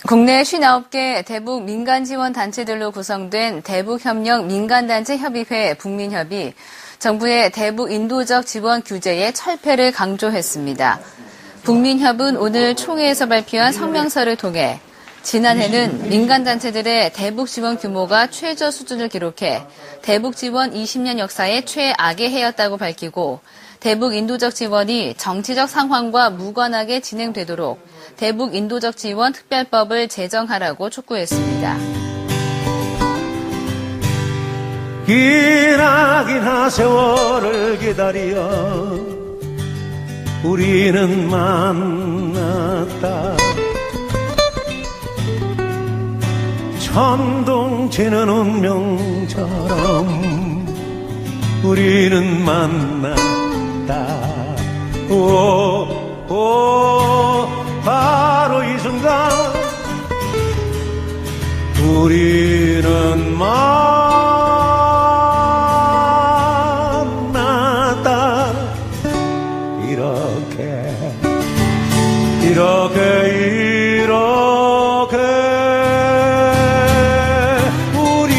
국내 59개 대북 민간 지원 단체들로 구성된 대북협력 민간단체 협의회 북민협이 정부의 대북 인도적 지원 규제의 철폐를 강조했습니다. 북민협은 오늘 총회에서 발표한 성명서를 통해 지난해는 민간단체들의 대북 지원 규모가 최저 수준을 기록해 대북 지원 20년 역사의 최악의 해였다고 밝히고 대북 인도적 지원이 정치적 상황과 무관하게 진행되도록 대북 인도적 지원 특별법을 제정하라고 촉구했습니다. 기나긴 세월을 기다려 우리는 만났다. 천둥치는 운명처럼 우리는 만났다. 바로 이 순간 우리는 만났다. 이렇게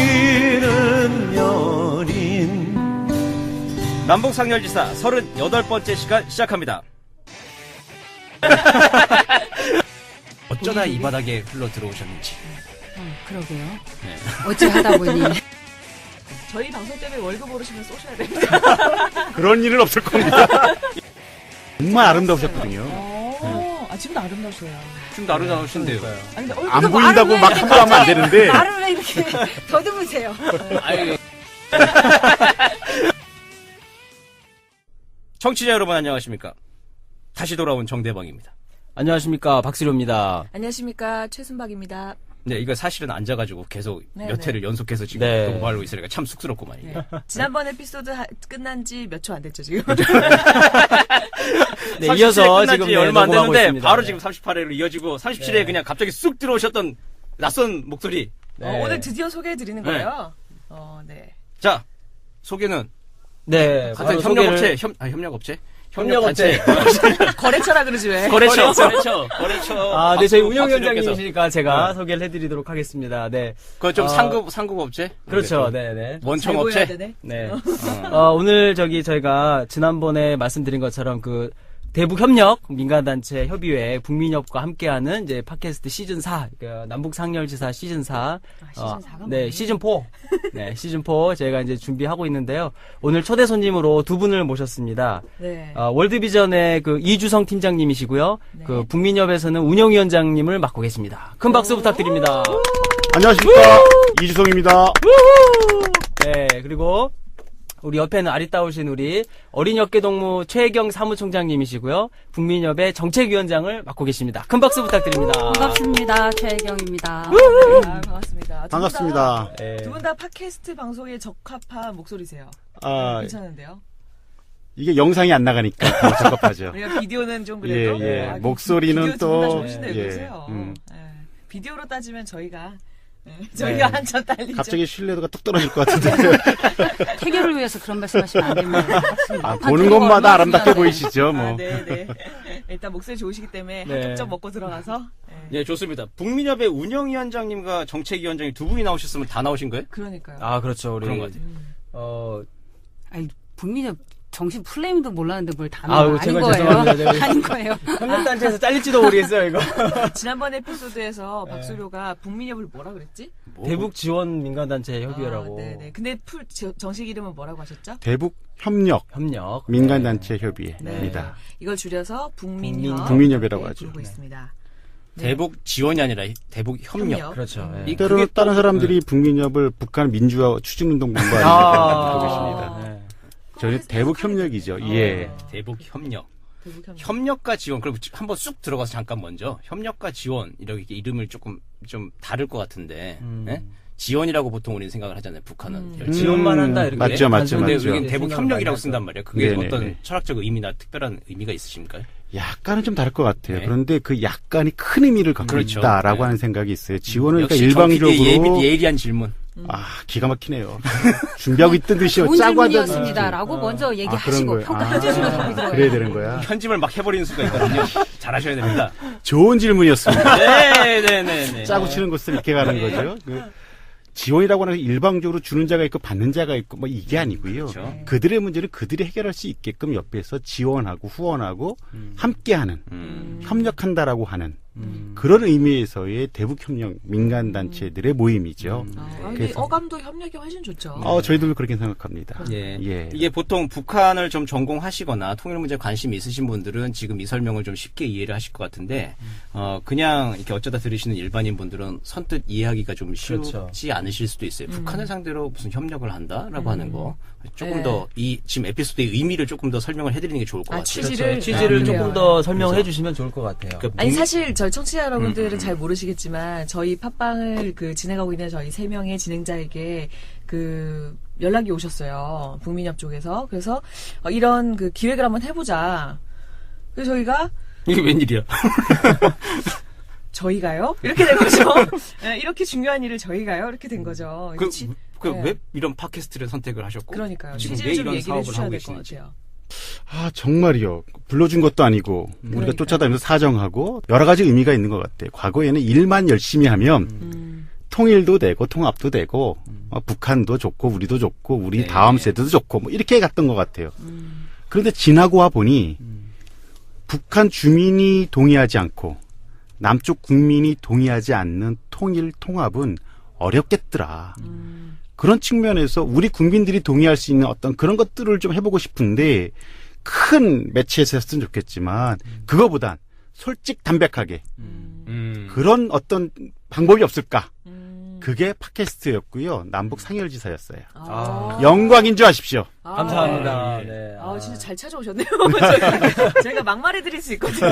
우리는 연인. 남북상렬지사 38번째 시간 시작합니다. 어쩌다 이 바닥에 흘러 들어오셨는지. 그러게요. 네. 어찌 하다 보니. 저희 방송 때문에 월급 오르시면 쏘셔야 됩니다. 그런 일은 없을 겁니다. 정말 아름다우셨거든요. 지금도 아름다우셔요. 좀 나른하신데요. 아니, 근데 안 보인다고 막 함부로 하면 안 되는데. 말을 왜 이렇게 더듬으세요? 청취자 여러분 안녕하십니까. 다시 돌아온 정대방입니다. 안녕하십니까. 박수료입니다. 안녕하십니까. 최순박입니다. 네, 이거 사실은 앉아가지고 계속 몇 회를 연속해서 지금 네. 녹음하고 있으니까 참 쑥스럽구만요. 지난번 에피소드 끝난 지 몇 초 안 됐죠, 지금? 네, 이어서 지금 네, 얼마 안 녹음하고 됐는데 있습니다. 바로 네. 지금 38회로 이어지고 37회에 네. 그냥 갑자기 쑥 들어오셨던 낯선 목소리. 네. 오늘 드디어 소개해드리는 거예요. 네. 자, 소개는 네. 같은 바로 협력업체, 소개를- 협력업체? 협력업체. 거래처라 그러지 왜? 거래처. 아, 네, 저희 박수- 운영위원장님이시니까 제가 네. 소개를 해드리도록 하겠습니다. 네. 그거 좀 어, 상급업체? 그렇죠. 네네. 원청업체? 되네. 네. 오늘 저희가 지난번에 말씀드린 것처럼 대북협력 민간단체 협의회 북민협과 함께하는 이제 팟캐스트 시즌 4, 남북상렬지사 시즌 4. 시즌 4가 네, 뭐예요? 시즌 4. 네, 시즌 4 저희가 이제 준비하고 있는데요. 오늘 초대 손님으로 두 분을 모셨습니다. 네. 월드비전의 이주성 팀장님이시고요. 네. 북민협에서는 운영위원장님을 맡고 계십니다. 큰 박수 부탁드립니다. 안녕하십니까. 이주성입니다. 네, 그리고 우리 옆에는 아리따우신 우리 어린이업계동무 최혜경 사무총장님이시고요. 북민협의 정책위원장을 맡고 계십니다. 큰 박수 부탁드립니다. 반갑습니다. 최혜경입니다. 반갑습니다. 반갑습니다. 네. 두 분 다 팟캐스트 방송에 적합한 목소리세요. 아, 괜찮은데요? 이게 영상이 안 나가니까 더 적합하죠. 우리가 비디오는 좀 그래도. 예. 아, 목소리는 비디오 또, 두분다 좋으신데 예. 그러세요. 예. 비디오로 따지면 저희가 네. 한참 딸리죠. 갑자기 신뢰도가 뚝 떨어질 것 같은데. 태교를 위해서 그런 말씀하시면 안 됩니다. 보는 것마다 아름답게 보이시죠, 뭐. 네. 일단 목소리 좋으시기 때문에 네. 한쪽점 먹고 들어가서. 네, 좋습니다. 북민협의 운영위원장님과 정책위원장이 두 분이 나오셨으면 다 나오신 거예요? 그러니까요. 아, 그렇죠. 우리 그런 것 같아요. 아니, 북민협 정신 풀네임도 몰랐는데 뭘 다 아유, 나와. 아닌 제가 거예요. 죄송합니다. 네. 아닌 거예요. 협력단체에서 잘릴지도 모르겠어요, 이거. 지난번 에피소드에서 박수료가 북민협을 뭐라 그랬지? 대북 지원 민간단체 협의회라고. 네네. 근데 정식 이름은 뭐라고 하셨죠? 대북 협력 협력. 민간단체 협의회입니다. 네. 이걸 줄여서 북민협. 북민협이라고 하죠. 부르고 있습니다. 네. 대북 지원이 아니라 대북 협력. 그렇죠. 네. 이- 때로는 그게 또- 다른 사람들이 북민협을 북한 민주화 추진운동 본부 아, 아닙니까? 듣고 계십니다. 네. 저희 대북 협력이죠. 예. 대북 협력. 대북 협력. 협력과 지원. 그럼 한번 쑥 들어가서 잠깐 먼저 협력과 지원 이렇게 이름을 조금 좀 다를 것 같은데 예? 지원이라고 보통 우리는 생각을 하잖아요. 북한은 지원만 한다, 이렇게. 맞죠. 근데 맞죠. 여기 대북 협력이라고 생각을 쓴단 말이에요. 그게 네네네. 어떤 철학적 의미나 특별한 의미가 있으십니까? 약간은 좀 다를 것 같아요. 네. 그런데 그 약간이 큰 의미를 갖고 그렇죠. 있다라고 네. 하는 생각이 있어요. 지원은 그러니까 역시 일방적으로 예리한 질문. 기가 막히네요. 준비하고 있던 듯이요. 좋은 짜고 하던 질문이었습니다. 라고 먼저 그런 얘기하시고 거예요. 평가해 주시면 답이 들어요. 그래야 되는 거야. 편집을 막 해버리는 수가 있거든요. 잘하셔야 됩니다. 좋은 질문이었습니다. 네네네. 짜고 치는 것을 이렇게 가는 거죠. 그 지원이라고 하는 건 일방적으로 주는 자가 있고 받는 자가 있고 뭐 이게 아니고요. 그렇죠. 그들의 문제를 그들이 해결할 수 있게끔 옆에서 지원하고 후원하고 함께하는 협력한다라고 하는 그런 의미에서의 대북협력 민간단체들의 모임이죠. 근데 그래서- 어감도 협력이 훨씬 좋죠. 저희들도 그렇게 생각합니다. 예. 예. 이게 보통 북한을 좀 전공하시거나 통일 문제에 관심이 있으신 분들은 지금 이 설명을 좀 쉽게 이해를 하실 것 같은데, 그냥 이렇게 어쩌다 들으시는 일반인 분들은 선뜻 이해하기가 좀 쉽지 그렇죠. 않으실 수도 있어요. 북한을 상대로 무슨 협력을 한다라고 하는 거. 조금 네. 더 지금 에피소드의 의미를 조금 더 설명을 해드리는 게 좋을 것 같아요. 취지를 취지를 아, 조금 그래요. 더 설명해 주시면 좋을 것 같아요. 그러니까 아니 사실 저희 청취자 여러분들은 잘 모르시겠지만 저희 팟빵을 진행하고 있는 저희 3명의 진행자에게 연락이 오셨어요. 북민협 쪽에서. 그래서 이런 기획을 한번 해보자. 그래서 저희가 이게 웬일이야? 저희가요? 이렇게 된 거죠. 네, 이렇게 중요한 일을 저희가요? 이렇게 된 거죠. 네. 왜 이런 팟캐스트를 선택을 하셨고? 그러니까요. 지금 취지를 왜 좀 이런 얘기를 사업을 해주셔야 하고 될 것 계시는지. 같아요. 정말이요. 불러준 것도 아니고 우리가 그러니까요. 쫓아다니면서 사정하고 여러 가지 의미가 있는 것 같아요. 과거에는 일만 열심히 하면 통일도 되고 통합도 되고 북한도 좋고 우리도 좋고 우리 네. 다음 세대도 좋고 뭐 이렇게 갔던 것 같아요. 그런데 지나고 와 보니 북한 주민이 동의하지 않고 남쪽 국민이 동의하지 않는 통일 통합은 어렵겠더라. 그런 측면에서 우리 국민들이 동의할 수 있는 어떤 그런 것들을 좀 해보고 싶은데 큰 매체에서 했으면 좋겠지만 그거보단 솔직 담백하게 그런 어떤 방법이 없을까? 그게 팟캐스트였고요. 남북 상열지사였어요. 영광인 줄 아십시오. 감사합니다. 네. 진짜 잘 찾아오셨네요. 저희가 막말해드릴 수 있거든요.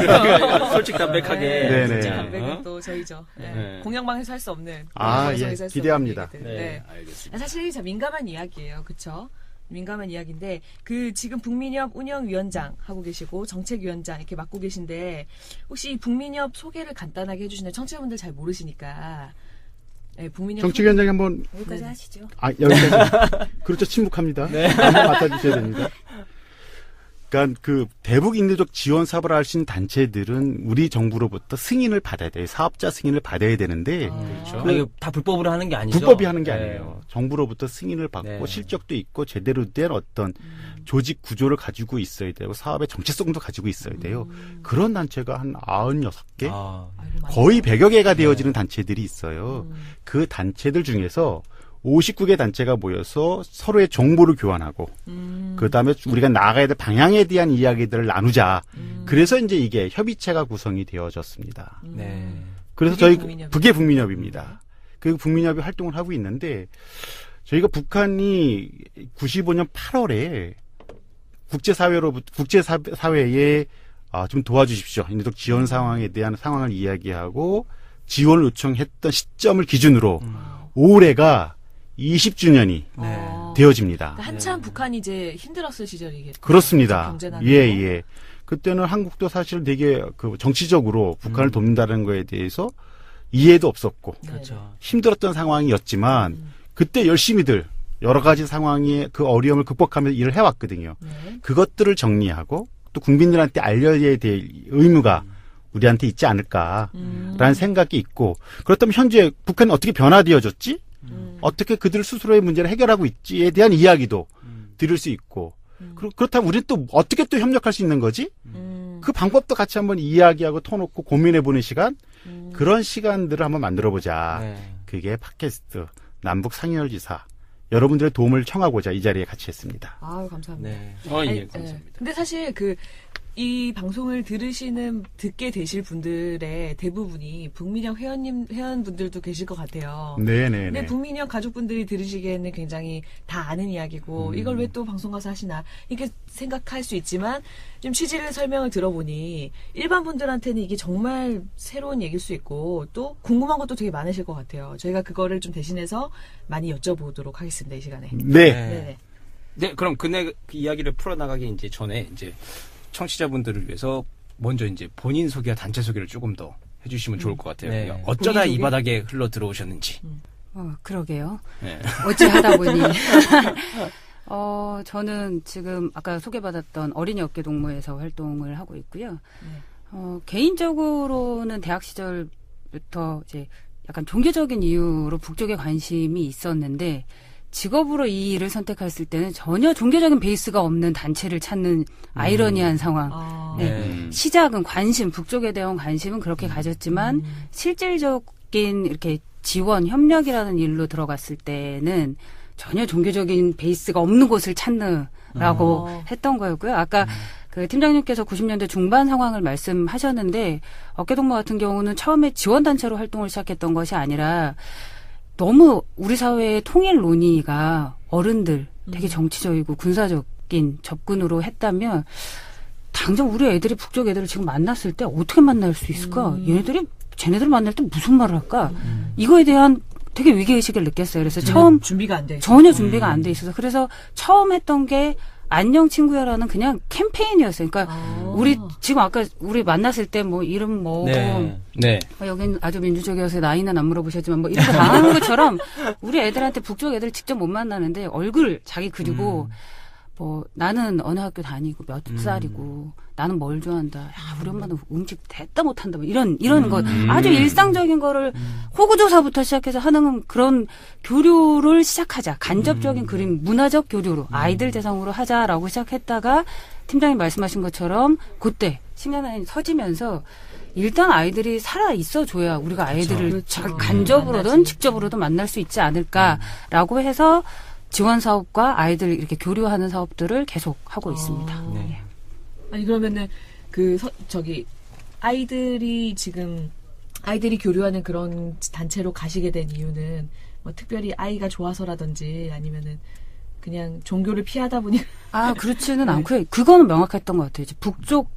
솔직 담백하게. 네, 네. 솔직 어? 담백은 또 저희죠. 네. 네. 공영방에서 할 수 없는. 아, 방송에서 예. 할수 없는 기대합니다. 얘기들. 네, 네. 알겠습니다. 사실 참 민감한 이야기예요. 그쵸? 민감한 이야기인데 지금 북민협 운영위원장 하고 계시고 정책위원장 이렇게 맡고 계신데 혹시 이 북민협 소개를 간단하게 해주시나요? 청취자분들 잘 모르시니까. 네, 북민협 정치위원장이 한번 여기까지 하시죠. 여기까지 그렇죠. 침묵합니다. 한번 맡아주셔야 됩니다. 그러니까 대북 인도적 지원 사업을 하신 단체들은 우리 정부로부터 승인을 받아야 돼요. 사업자 승인을 받아야 되는데 그렇죠. 이게 다 불법으로 하는 게 아니죠. 불법이 하는 게 네. 아니에요. 정부로부터 승인을 받고 네. 실적도 있고 제대로 된 어떤 조직 구조를 가지고 있어야 되고 사업의 정체성도 가지고 있어야 돼요. 그런 단체가 한 96개? 아, 거의 100여 개가 되어지는 단체들이 있어요. 그 단체들 중에서 59개 단체가 모여서 서로의 정보를 교환하고 그다음에 우리가 나아가야 될 방향에 대한 이야기들을 나누자. 그래서 이제 이게 협의체가 구성이 되어졌습니다. 네. 그래서 그게 북민협이죠. 그게 북민협입니다. 그 북민협이 활동을 하고 있는데 저희가 북한이 95년 8월에 국제사회에 좀 도와주십시오. 인도적 지원 상황에 대한 상황을 이야기하고 지원을 요청했던 시점을 기준으로 올해가 20주년이 네. 되어집니다. 그러니까 한참 북한이 이제 힘들었을 시절이겠죠. 그렇습니다. 경제난으로. 예. 그때는 한국도 사실 되게 정치적으로 북한을 돕는다는 거에 대해서 이해도 없었고 그렇죠. 힘들었던 상황이었지만 그때 열심히들 여러 가지 상황의 그 어려움을 극복하면서 일을 해왔거든요. 네. 그것들을 정리하고 또 국민들한테 알려야 될 의무가 우리한테 있지 않을까라는 생각이 있고 그렇다면 현재 북한이 어떻게 변화되어졌지? 어떻게 그들 스스로의 문제를 해결하고 있지에 대한 이야기도 들을 수 있고 그렇다면 우리는 또 어떻게 또 협력할 수 있는 거지? 그 방법도 같이 한번 이야기하고 터놓고 고민해보는 시간 그런 시간들을 한번 만들어보자. 네. 그게 팟캐스트 남북 상열지사 여러분들의 도움을 청하고자 이 자리에 같이 했습니다. 아유, 감사합니다. 네. 예, 아니, 감사합니다. 근데 사실 이 방송을 듣게 되실 분들의 대부분이 북민협 회원분들도 계실 것 같아요. 네네네. 근데 북민협 가족분들이 들으시기에는 굉장히 다 아는 이야기고 이걸 왜 또 방송 가서 하시나 이렇게 생각할 수 있지만 좀 취지를 설명을 들어보니 일반 분들한테는 이게 정말 새로운 얘기일 수 있고 또 궁금한 것도 되게 많으실 것 같아요. 저희가 그거를 좀 대신해서 많이 여쭤보도록 하겠습니다. 이 시간에. 네. 네네. 네, 그럼 그 이야기를 풀어나가기 이제 전에 이제 청취자분들을 위해서 먼저 이제 본인 소개와 단체 소개를 조금 더 해주시면 좋을 것 같아요. 네. 그러니까 어쩌다 본인 이 소개? 바닥에 흘러 들어오셨는지. 그러게요. 네. 어찌 하다 보니. 저는 지금 아까 소개받았던 어린이 업계 동무에서 활동을 하고 있고요. 네. 개인적으로는 대학 시절부터 이제 약간 종교적인 이유로 북쪽에 관심이 있었는데 직업으로 이 일을 선택했을 때는 전혀 종교적인 베이스가 없는 단체를 찾는 아이러니한 상황. 아. 네. 시작은 관심, 북쪽에 대한 관심은 그렇게 가졌지만 실질적인 이렇게 지원, 협력이라는 일로 들어갔을 때는 전혀 종교적인 베이스가 없는 곳을 찾느라고 했던 거였고요. 아까 그 팀장님께서 90년대 중반 상황을 말씀하셨는데 어깨동무 같은 경우는 처음에 지원단체로 활동을 시작했던 것이 아니라 너무 우리 사회의 통일 논의가 어른들 되게 정치적이고 군사적인 접근으로 했다면 당장 우리 애들이 북쪽 애들을 지금 만났을 때 어떻게 만날 수 있을까? 얘네들이 쟤네들 만날 때 무슨 말을 할까? 이거에 대한 되게 위기의식을 느꼈어요. 그래서 처음 준비가 안 돼 있어요. 전혀 준비가 안 돼 있어서 그래서 처음 했던 게 안녕 친구야라는 그냥 캠페인이었어요. 그러니까 우리 지금 아까 우리 만났을 때 뭐 이름 뭐고 네. 여긴 아주 민주적이어서 나이는 안 물어보셨지만 뭐 이렇게 당하는 것처럼 우리 애들한테 북쪽 애들 직접 못 만나는데 얼굴 자기 그리고 뭐 나는 어느 학교 다니고 몇 살이고 나는 뭘 좋아한다. 야, 우리 엄마는 음식 됐다 못한다. 뭐 이런 거 아주 일상적인 거를 호구조사부터 시작해서 하는 그런 교류를 시작하자. 간접적인 그림, 문화적 교류로 아이들 대상으로 하자라고 시작했다가 팀장님 말씀하신 것처럼 그때 10년 안에 서지면서 일단 아이들이 살아 있어 줘야 우리가 아이들을 간접으로든 직접으로든 만날 수 있지 않을까라고 해서 지원 사업과 아이들 이렇게 교류하는 사업들을 계속 하고 있습니다. 네. 아니 그러면은 아이들이 교류하는 그런 단체로 가시게 된 이유는 뭐 특별히 아이가 좋아서라든지 아니면은 그냥 종교를 피하다 보니 그렇지는 않고요. 그거는 명확했던 것 같아요. 이제 북쪽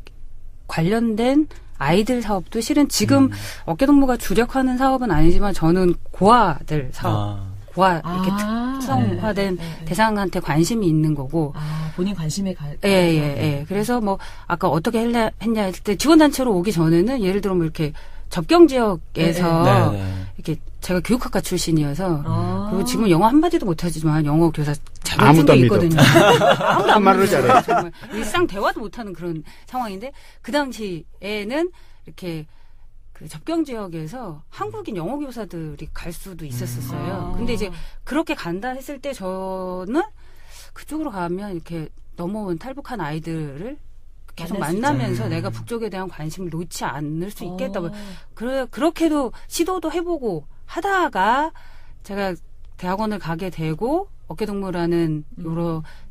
관련된 아이들 사업도 실은 지금 어깨동무가 주력하는 사업은 아니지만 저는 고아들 사업. 고아 이렇게 특성화된 대상한테 관심이 있는 거고. 본인 관심에 예. 그래서 뭐 아까 어떻게 했냐 할 때 지원단체로 오기 전에는 예를 들어 뭐 이렇게 접경 지역에서 이렇게 제가 교육학과 출신이어서 그리고 지금 영어 한마디도 못하지만 영어 교사 자격증도 있거든요. 아무도 안 말을 잘해요. 정말 일상 대화도 못하는 그런 상황인데 그 당시에는 이렇게 그 접경 지역에서 한국인 영어 교사들이 갈 수도 있었어요. 근데 이제 그렇게 간다 했을 때 저는 그쪽으로 가면 이렇게 넘어온 탈북한 아이들을 계속 만나면서 내가 북쪽에 대한 관심을 놓지 않을 수 있겠다. 그렇게도 시도도 해보고 하다가 제가 대학원을 가게 되고 어깨동무라는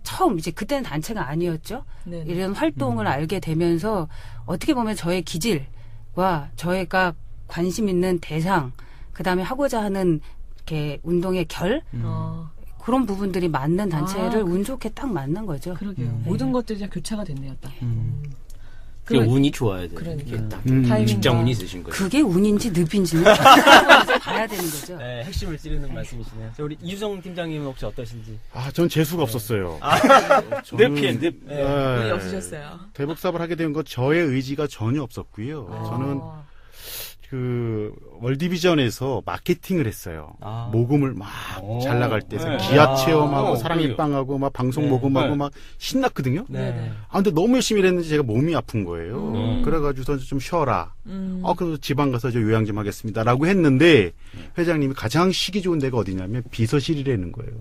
처음 이제 그때는 단체가 아니었죠. 이런 활동을 알게 되면서 어떻게 보면 저의 기질과 저희가 관심 있는 대상, 그 다음에 하고자 하는 이렇게 운동의 결, 그런 부분들이 맞는 단체를 운 좋게 딱 만난 거죠. 그러게요. 모든 것들이 다 교차가 됐네요, 딱. 그 운이 좋아야 돼요. 그러니까. 딱 직장운이 있으신 거예요. 그게 운인지 늪인지는 봐야 되는 거죠. 네, 핵심을 찌르는 말씀이시네요. 우리 이주정 팀장님은 혹시 어떠신지? 전 재수가 없었어요. 늪이에요, 늪. 운이 없으셨어요. 대북 사업을 하게 된 건 저의 의지가 전혀 없었고요. 저는 그 월디비전에서 마케팅을 했어요. 모금을 막 잘 나갈 때 기합 체험하고 사랑의 빵하고 막 방송 모금하고 막 신났거든요. 근데 너무 열심히 했는지 제가 몸이 아픈 거예요. 그래가지고 좀 쉬어라. 그래서 지방 가서 저 요양 좀 하겠습니다라고 했는데 회장님이 가장 쉬기 좋은 데가 어디냐면 비서실이라는 거예요.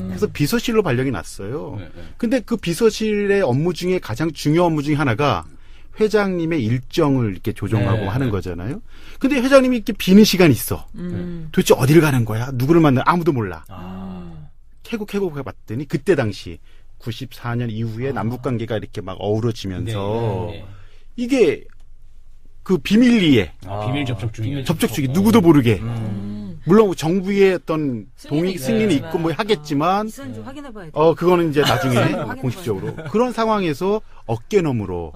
그래서 비서실로 발령이 났어요. 근데 그 비서실의 업무 중에 가장 중요한 업무 중에 하나가 회장님의 일정을 이렇게 조정하고 하는 거잖아요. 근데 회장님이 이렇게 비는 시간이 있어. 도대체 어디를 가는 거야? 누구를 만나? 아무도 몰라. 캐고 해봤더니 그때 당시 94년 이후에 남북 관계가 이렇게 막 어우러지면서 이게 그 비밀리에 비밀 접촉 중이에요. 접촉 중이 누구도 모르게. 물론 정부의 어떤 동의 승인이 있고 뭐 하겠지만 좀 확인해봐야 돼. 그거는 이제 나중에 공식적으로 그런 상황에서 어깨너머로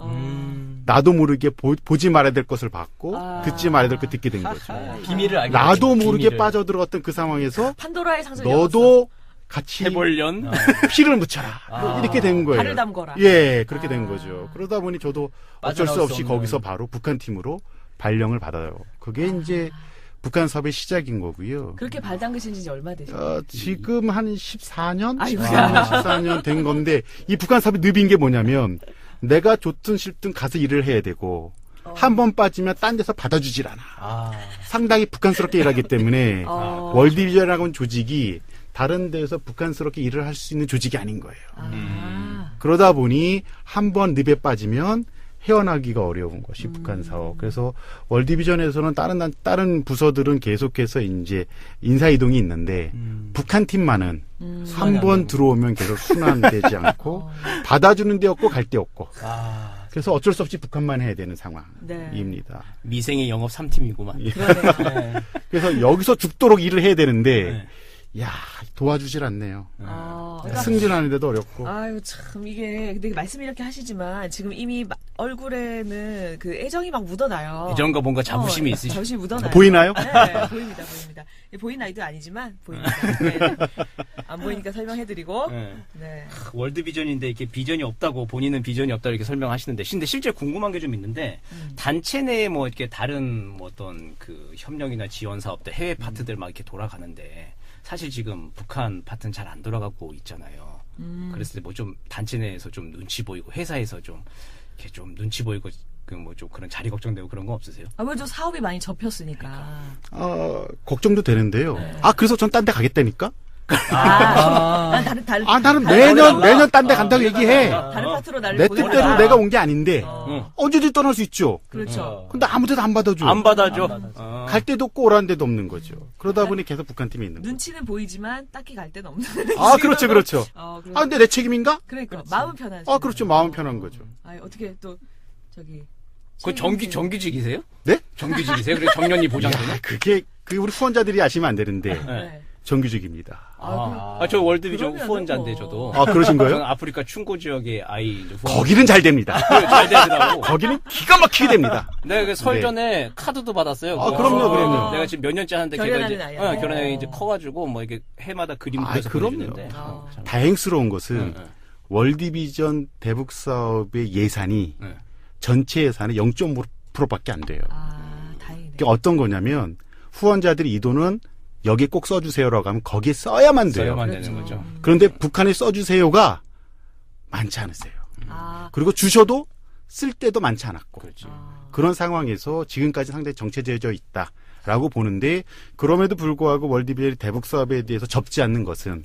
나도 모르게 보지 말아야 될 것을 봤고 듣지 말아야 될 걸 듣게 된 거죠. 비밀을 알게 나도 모르게 빠져들어갔던 그 상황에서 판도라의 상자를 너도 같이 해볼련 피를 묻혀라. 이렇게 된 거예요. 발을 담거라. 예, 그렇게 된 거죠. 그러다 보니 저도 어쩔 수 없이 거기서 바로 북한 팀으로 발령을 받아요. 그게 이제 북한 사업의 시작인 거고요. 그렇게 발 담그신 지 얼마 되셨어요? 지금 한 14년? 14년 된 건데 이 북한 사업의 늪인 게 뭐냐면 내가 좋든 싫든 가서 일을 해야 되고 한 번 빠지면 딴 데서 받아주질 않아. 아, 상당히 북한스럽게 일하기 때문에 월드비전이라고 하는 조직이 다른 데서 북한스럽게 일을 할 수 있는 조직이 아닌 거예요. 그러다 보니 한 번 늪에 빠지면 헤어나기가 어려운 것이 북한 사업. 그래서 월드비전에서는 다른 부서들은 계속해서 이제 인사 이동이 있는데 북한 팀만은 한 번 들어오면 계속 순환되지 않고 받아주는 데 없고 갈 데 없고. 아, 그래서 어쩔 수 없이 북한만 해야 되는 상황입니다. 미생의 영업 3팀이구만. 네. 그래서 여기서 죽도록 일을 해야 되는데 야, 도와주질 않네요. 그러니까 승진하는데도 어렵고. 아유, 참, 이게, 근데 말씀 이렇게 하시지만, 지금 이미 얼굴에는 그 애정이 막 묻어나요. 예전과 뭔가 자부심이 있으시죠. 자부심이 묻어나요. 보이나요? 네, 보입니다. 보이는 아이도 아니지만, 보입니다. 네. 안 보이니까 설명해드리고, 네. 월드비전인데 이렇게 비전이 없다고, 본인은 비전이 없다고 이렇게 설명하시는데, 근데 실제 궁금한 게 좀 있는데, 단체 내에 뭐 이렇게 다른 뭐 어떤 그 협력이나 지원 사업들, 해외 파트들 막 이렇게 돌아가는데, 사실 지금 북한 파트는 잘 안 돌아가고 있잖아요. 그랬을 때 뭐 좀 단체 내에서 좀 눈치 보이고 회사에서 좀 이렇게 좀 눈치 보이고 그 뭐 좀 그런 자리 걱정되고 그런 거 없으세요? 아무래도 사업이 많이 접혔으니까. 걱정도 되는데요. 그래서 전 딴 데 가겠다니까? 나는 매년 딴 데 간다고 얘기해. 다른 파트로 나를 내 보내라. 뜻대로 내가 온 게 아닌데, 언제든지 떠날 수 있죠. 그렇죠. 근데 아무 데도 안 받아줘. 안 받아줘. 갈 데도 없고 오라는 데도 없는 거죠. 그러다 보니 계속 북한 팀이 있는 거죠. 눈치는 보이지만 딱히 갈 데는 없는. 그렇죠, 그렇죠. 근데 내 책임인가? 그러니까 마음은 편하죠. 그렇죠. 마음 편한 거죠. 어떻게 또 저기. 그 정규직이세요? 네? 정규직이세요? 그래 정년이 보장되는? 그게 우리 후원자들이 아시면 안 되는데, 네. 정규직입니다. 저 월드비전 그러면은 후원자인데 뭐. 저도. 그러신 거예요? 저는 아프리카 충고 지역의 아이 이제 후원. 거기는 잘 됩니다. 잘 되더라고. 거기는 기가 막히게 됩니다. 내가 그 설 전에 카드도 받았어요. 그럼요. 내가 지금 몇 년째 하는데 걔가 결연하는 이제 아이야. 결혼에 이제 커가지고 뭐 이게 해마다 그림 그려서 그럼요. 보내주는데. 다행스러운 것은 월드비전 대북 사업의 예산이 네. 전체 예산의 0.5%밖에 안 돼요. 다행이네. 그게 어떤 거냐면 후원자들이 이 돈은 여기에 꼭 써주세요라고 하면 거기에 써야만 돼요. 써야만 되는 거죠. 그런데 북한에 써주세요가 많지 않으세요. 그리고 주셔도 쓸 때도 많지 않았고. 그렇죠. 그런 상황에서 지금까지 상당히 정체되어져 있다라고 보는데 그럼에도 불구하고 월드비전이 대북 사업에 대해서 접지 않는 것은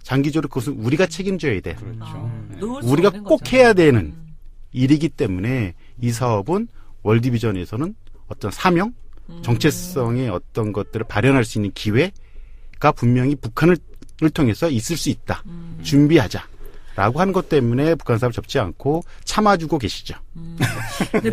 장기적으로 그것은 우리가 책임져야 돼. 그렇죠. 우리가 꼭 해야 되는 일이기 때문에 이 사업은 월드비전에서는 어떤 사명, 정체성의 어떤 것들을 발현할 수 있는 기회가 분명히 북한을 통해서 있을 수 있다. 준비하자라고 하는 것 때문에 북한 사업을 접지 않고 참아주고 계시죠. 근데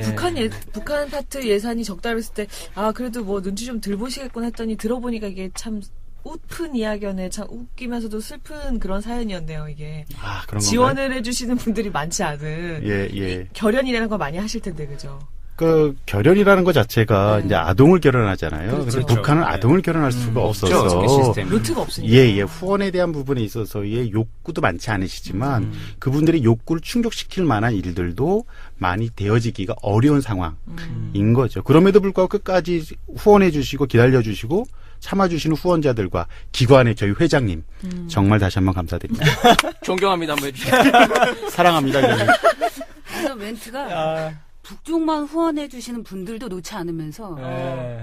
북한 파트 예산이 적다고 했을 때 그래도 뭐 눈치 좀 덜 보시겠구나 했더니 들어보니까 이게 참 웃픈 이야기였네. 참 웃기면서도 슬픈 그런 사연이었네요, 이게. 그런 지원을 해주시는 분들이 많지 않은. 예. 결연이라는 거 많이 하실 텐데, 그죠? 그 결연이라는 것 자체가 이제 아동을 결연하잖아요. 그렇죠. 근데 북한은 아동을 결연할 수가 없어서 루트가 없으니까. 예. 후원에 대한 부분에 있어서의 욕구도 많지 않으시지만 그분들의 욕구를 충족시킬 만한 일들도 많이 되어지기가 어려운 상황인 거죠. 그럼에도 불구하고 끝까지 후원해 주시고 기다려 주시고 참아주시는 후원자들과 기관의 저희 회장님 정말 다시 한번 감사드립니다. 존경합니다. 한번 해주세요. 사랑합니다. 그래서 멘트가 북쪽만 후원해 주시는 분들도 놓지 않으면서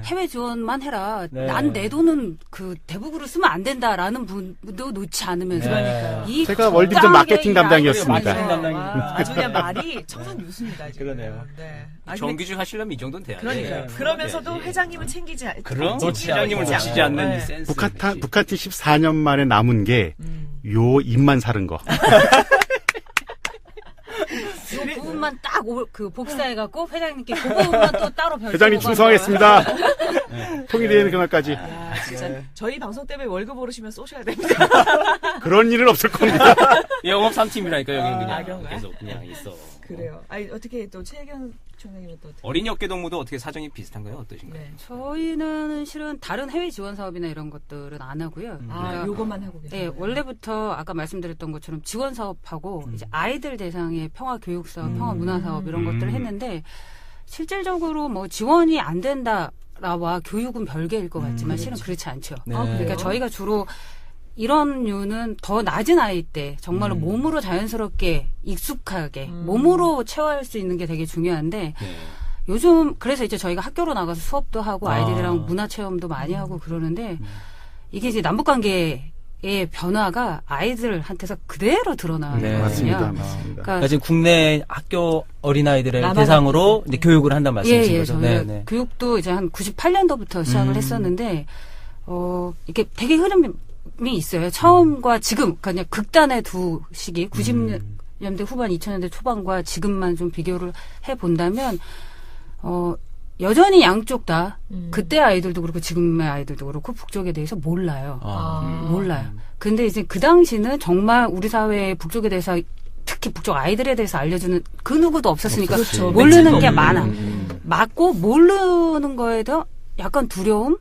해외 지원만 해라. 난 내 돈은 그 대북으로 쓰면 안 된다라는 분도 놓지 않으면서 제가 월드비전 마케팅 담당이었습니다. 아주 그냥 말이 청산유수입니다. 지금. 그러네요. 네. 정규직 하시려면 이 정도는 돼야 그러니까요. 돼. 그러면서도 회장님을 챙기지 그럼 챙기지 회장님을 않고. 놓치지 않는 네. 이 센스. 북한 팀 14년 만에 남은 게 요 입만 사른 거. 이 부분만 딱 그 복사해갖고 회장님께 그 부분만 또 따로 별도 회장님 충성하겠습니다. 통일되는 그날까지. 진짜 저희 방송 때문에 월급 오르시면 쏘셔야 됩니다. 그런 일은 없을 겁니다. 영업 3팀이라니까 여기는 그냥 그런가요? 계속 그냥 있어. 그래요. 어떻게 또 최혜경 총장님은 또 어떻게? 어린이 업계 동무도 어떻게 사정이 비슷한가요? 어떠신가요? 네. 저희는 실은 다른 해외 지원 사업이나 이런 것들은 안 하고요. 요것만 하고 계세요. 네, 원래부터 아까 말씀드렸던 것처럼 지원 사업하고 이제 아이들 대상의 평화 교육 사업, 평화 문화 사업 이런 것들을 했는데 실질적으로 뭐 지원이 안 된다라와 교육은 별개일 것 같지만 실은 그렇지 않죠. 그러니까 저희가 주로 이런 류는 더 낮은 아이 때 정말로 몸으로 자연스럽게 익숙하게 몸으로 체화할 수 있는 게 되게 중요한데 요즘 그래서 이제 저희가 학교로 나가서 수업도 하고 아이들이랑 문화 체험도 많이 하고 그러는데 이게 이제 남북 관계의 변화가 아이들한테서 그대로 드러나는 네, 거거든요. 맞습니다. 맞습니다. 그러니까 지금 국내 학교 어린아이들을 남한 대상으로 이제 교육을 한다는 말씀이신 예, 거죠? 저희가 교육도 이제 한 98년도부터 시작을 했었는데, 이게 되게 흐름이 있어요. 처음과 지금, 그냥 극단의 두 시기, 90년대 후반, 2000년대 초반과 지금만 좀 비교를 해본다면, 여전히 양쪽 다, 그때 아이들도 그렇고 지금의 아이들도 그렇고 북쪽에 대해서 몰라요. 몰라요. 근데 이제 그 당시는 정말 우리 사회의 북쪽에 대해서 특히 북쪽 아이들에 대해서 알려주는 그 누구도 없었으니까 그렇죠. 모르는 게 많아. 맞고 모르는 거에 대한 약간 두려움?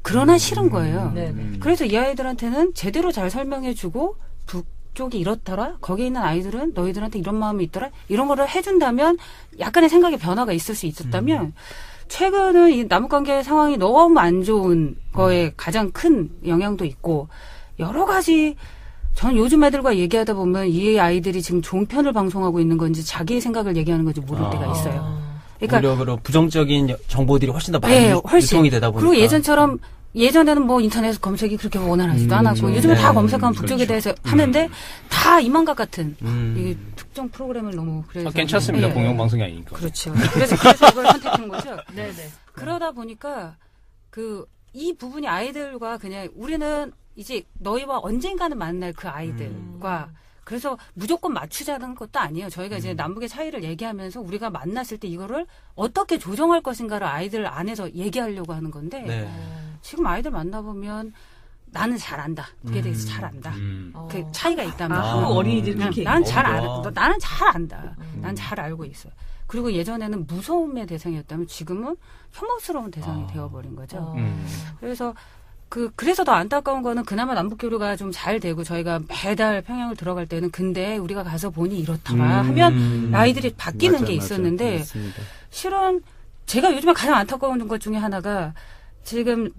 그러나 싫은 거예요. 네네. 그래서 이 아이들한테는 제대로 잘 설명해주고 북쪽이 이렇더라. 거기에 있는 아이들은 너희들한테 이런 마음이 있더라. 이런 거를 해준다면 약간의 생각의 변화가 있을 수 있었다면 최근은 이 남북관계 상황이 너무 안 좋은 거에 가장 큰 영향도 있고 여러 가지 전 요즘 애들과 얘기하다 보면 이 아이들이 지금 좋은 편을 방송하고 있는 건지 자기의 생각을 얘기하는 건지 모를 때가 있어요. 오히려 그런 부정적인 정보들이 훨씬 더 많이 네, 훨씬. 유통이 되다 보니까. 그리고 예전처럼 예전에는 뭐 인터넷 검색이 그렇게 원활하지도 않았고 요즘은 다 검색하면 북쪽에 대해서 하는데 다 이만각 같은 이 특정 프로그램을 너무 그래서 괜찮습니다. 예. 공영방송이 아니니까. 그렇죠. 그래서 이걸 선택한 거죠. 네네. 그러다 보니까 이 부분이 아이들과 그냥 우리는 이제 너희와 언젠가는 만날 그 아이들과 그래서 무조건 맞추자는 것도 아니에요. 저희가 이제 남북의 차이를 얘기하면서 우리가 만났을 때 이거를 어떻게 조정할 것인가를 아이들 안에서 얘기하려고 하는 건데 네. 지금 아이들 만나보면 나는 잘 안다. 그에 대해서 잘 안다. 그 차이가 있다면 한국 어린이들 그렇게 난 잘 얘기해요. 알아. 나는 잘 안다. 난 잘 알고 있어. 그리고 예전에는 무서움의 대상이었다면 지금은 혐오스러운 대상이 되어버린 거죠. 그래서 그래서 더 안타까운 거는 그나마 남북교류가 좀 잘 되고 저희가 매달 평양을 들어갈 때는 근데 우리가 가서 보니 이렇더라 하면 아이들이 바뀌는 게 있었는데 맞습니다. 실은 제가 요즘에 가장 안타까운 것 중에 하나가 지금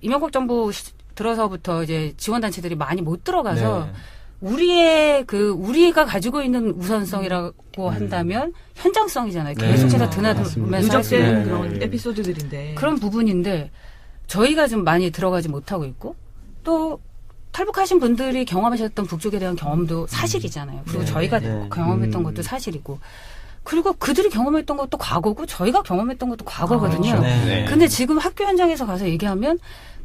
이명박 정부 들어서부터 이제 지원단체들이 많이 못 들어가서 우리가 가지고 있는 우선성이라고 한다면 현장성이잖아요. 계속해서 드나들면서 할 수 누적된 있는 그런 에피소드들인데. 그런 부분인데 저희가 좀 많이 들어가지 못하고 있고 또 탈북하신 분들이 경험하셨던 북쪽에 대한 경험도 사실이잖아요. 그리고 저희가 경험했던 것도 사실이고 그리고 그들이 경험했던 것도 과거고 저희가 경험했던 것도 과거거든요. 근데 지금 학교 현장에서 가서 얘기하면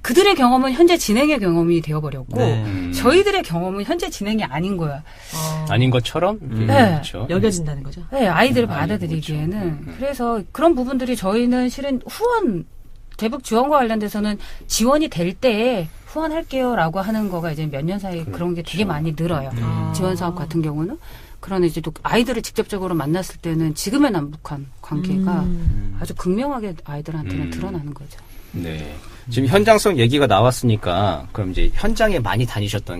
그들의 경험은 현재 진행의 경험이 되어버렸고 저희들의 경험은 현재 진행이 아닌 거야. 아닌 것처럼? 네. 그렇죠. 여겨진다는 거죠. 네, 아이들을 받아들이기에는. 그래서 그런 부분들이 저희는 실은 대북 지원과 관련돼서는 지원이 될 때에 후원할게요라고 하는 거가 이제 몇 년 사이에 그런 게 되게 많이 늘어요. 지원 사업 같은 경우는. 그러나 이제 또 아이들을 직접적으로 만났을 때는 지금의 남북한 관계가 아주 극명하게 아이들한테는 드러나는 거죠. 네. 지금 현장성 얘기가 나왔으니까 그럼 이제 현장에 많이 다니셨던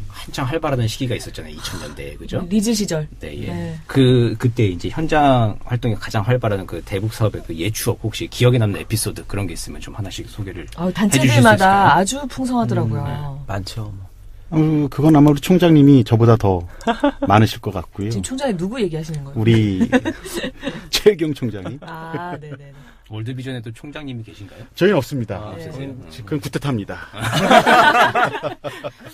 한창 활발하던 시기가 있었잖아요. 2000년대 그죠? 리즈 시절. 네, 예. 네. 그때 이제 현장 활동이 가장 활발한 그 대북 사업의 예 추억 혹시 기억에 남는 에피소드 그런 게 있으면 좀 하나씩 소개를 해주실 수 있을까요? 단체들마다 아주 풍성하더라고요. 많죠. 그건 아마 우리 총장님이 저보다 더 많으실 것 같고요. 지금 총장님 누구 얘기하시는 거예요? 우리 최경 총장님. 네네. 월드비전에도 총장님이 계신가요? 저희는 없습니다. 없으세요? 그건 구태타입니다.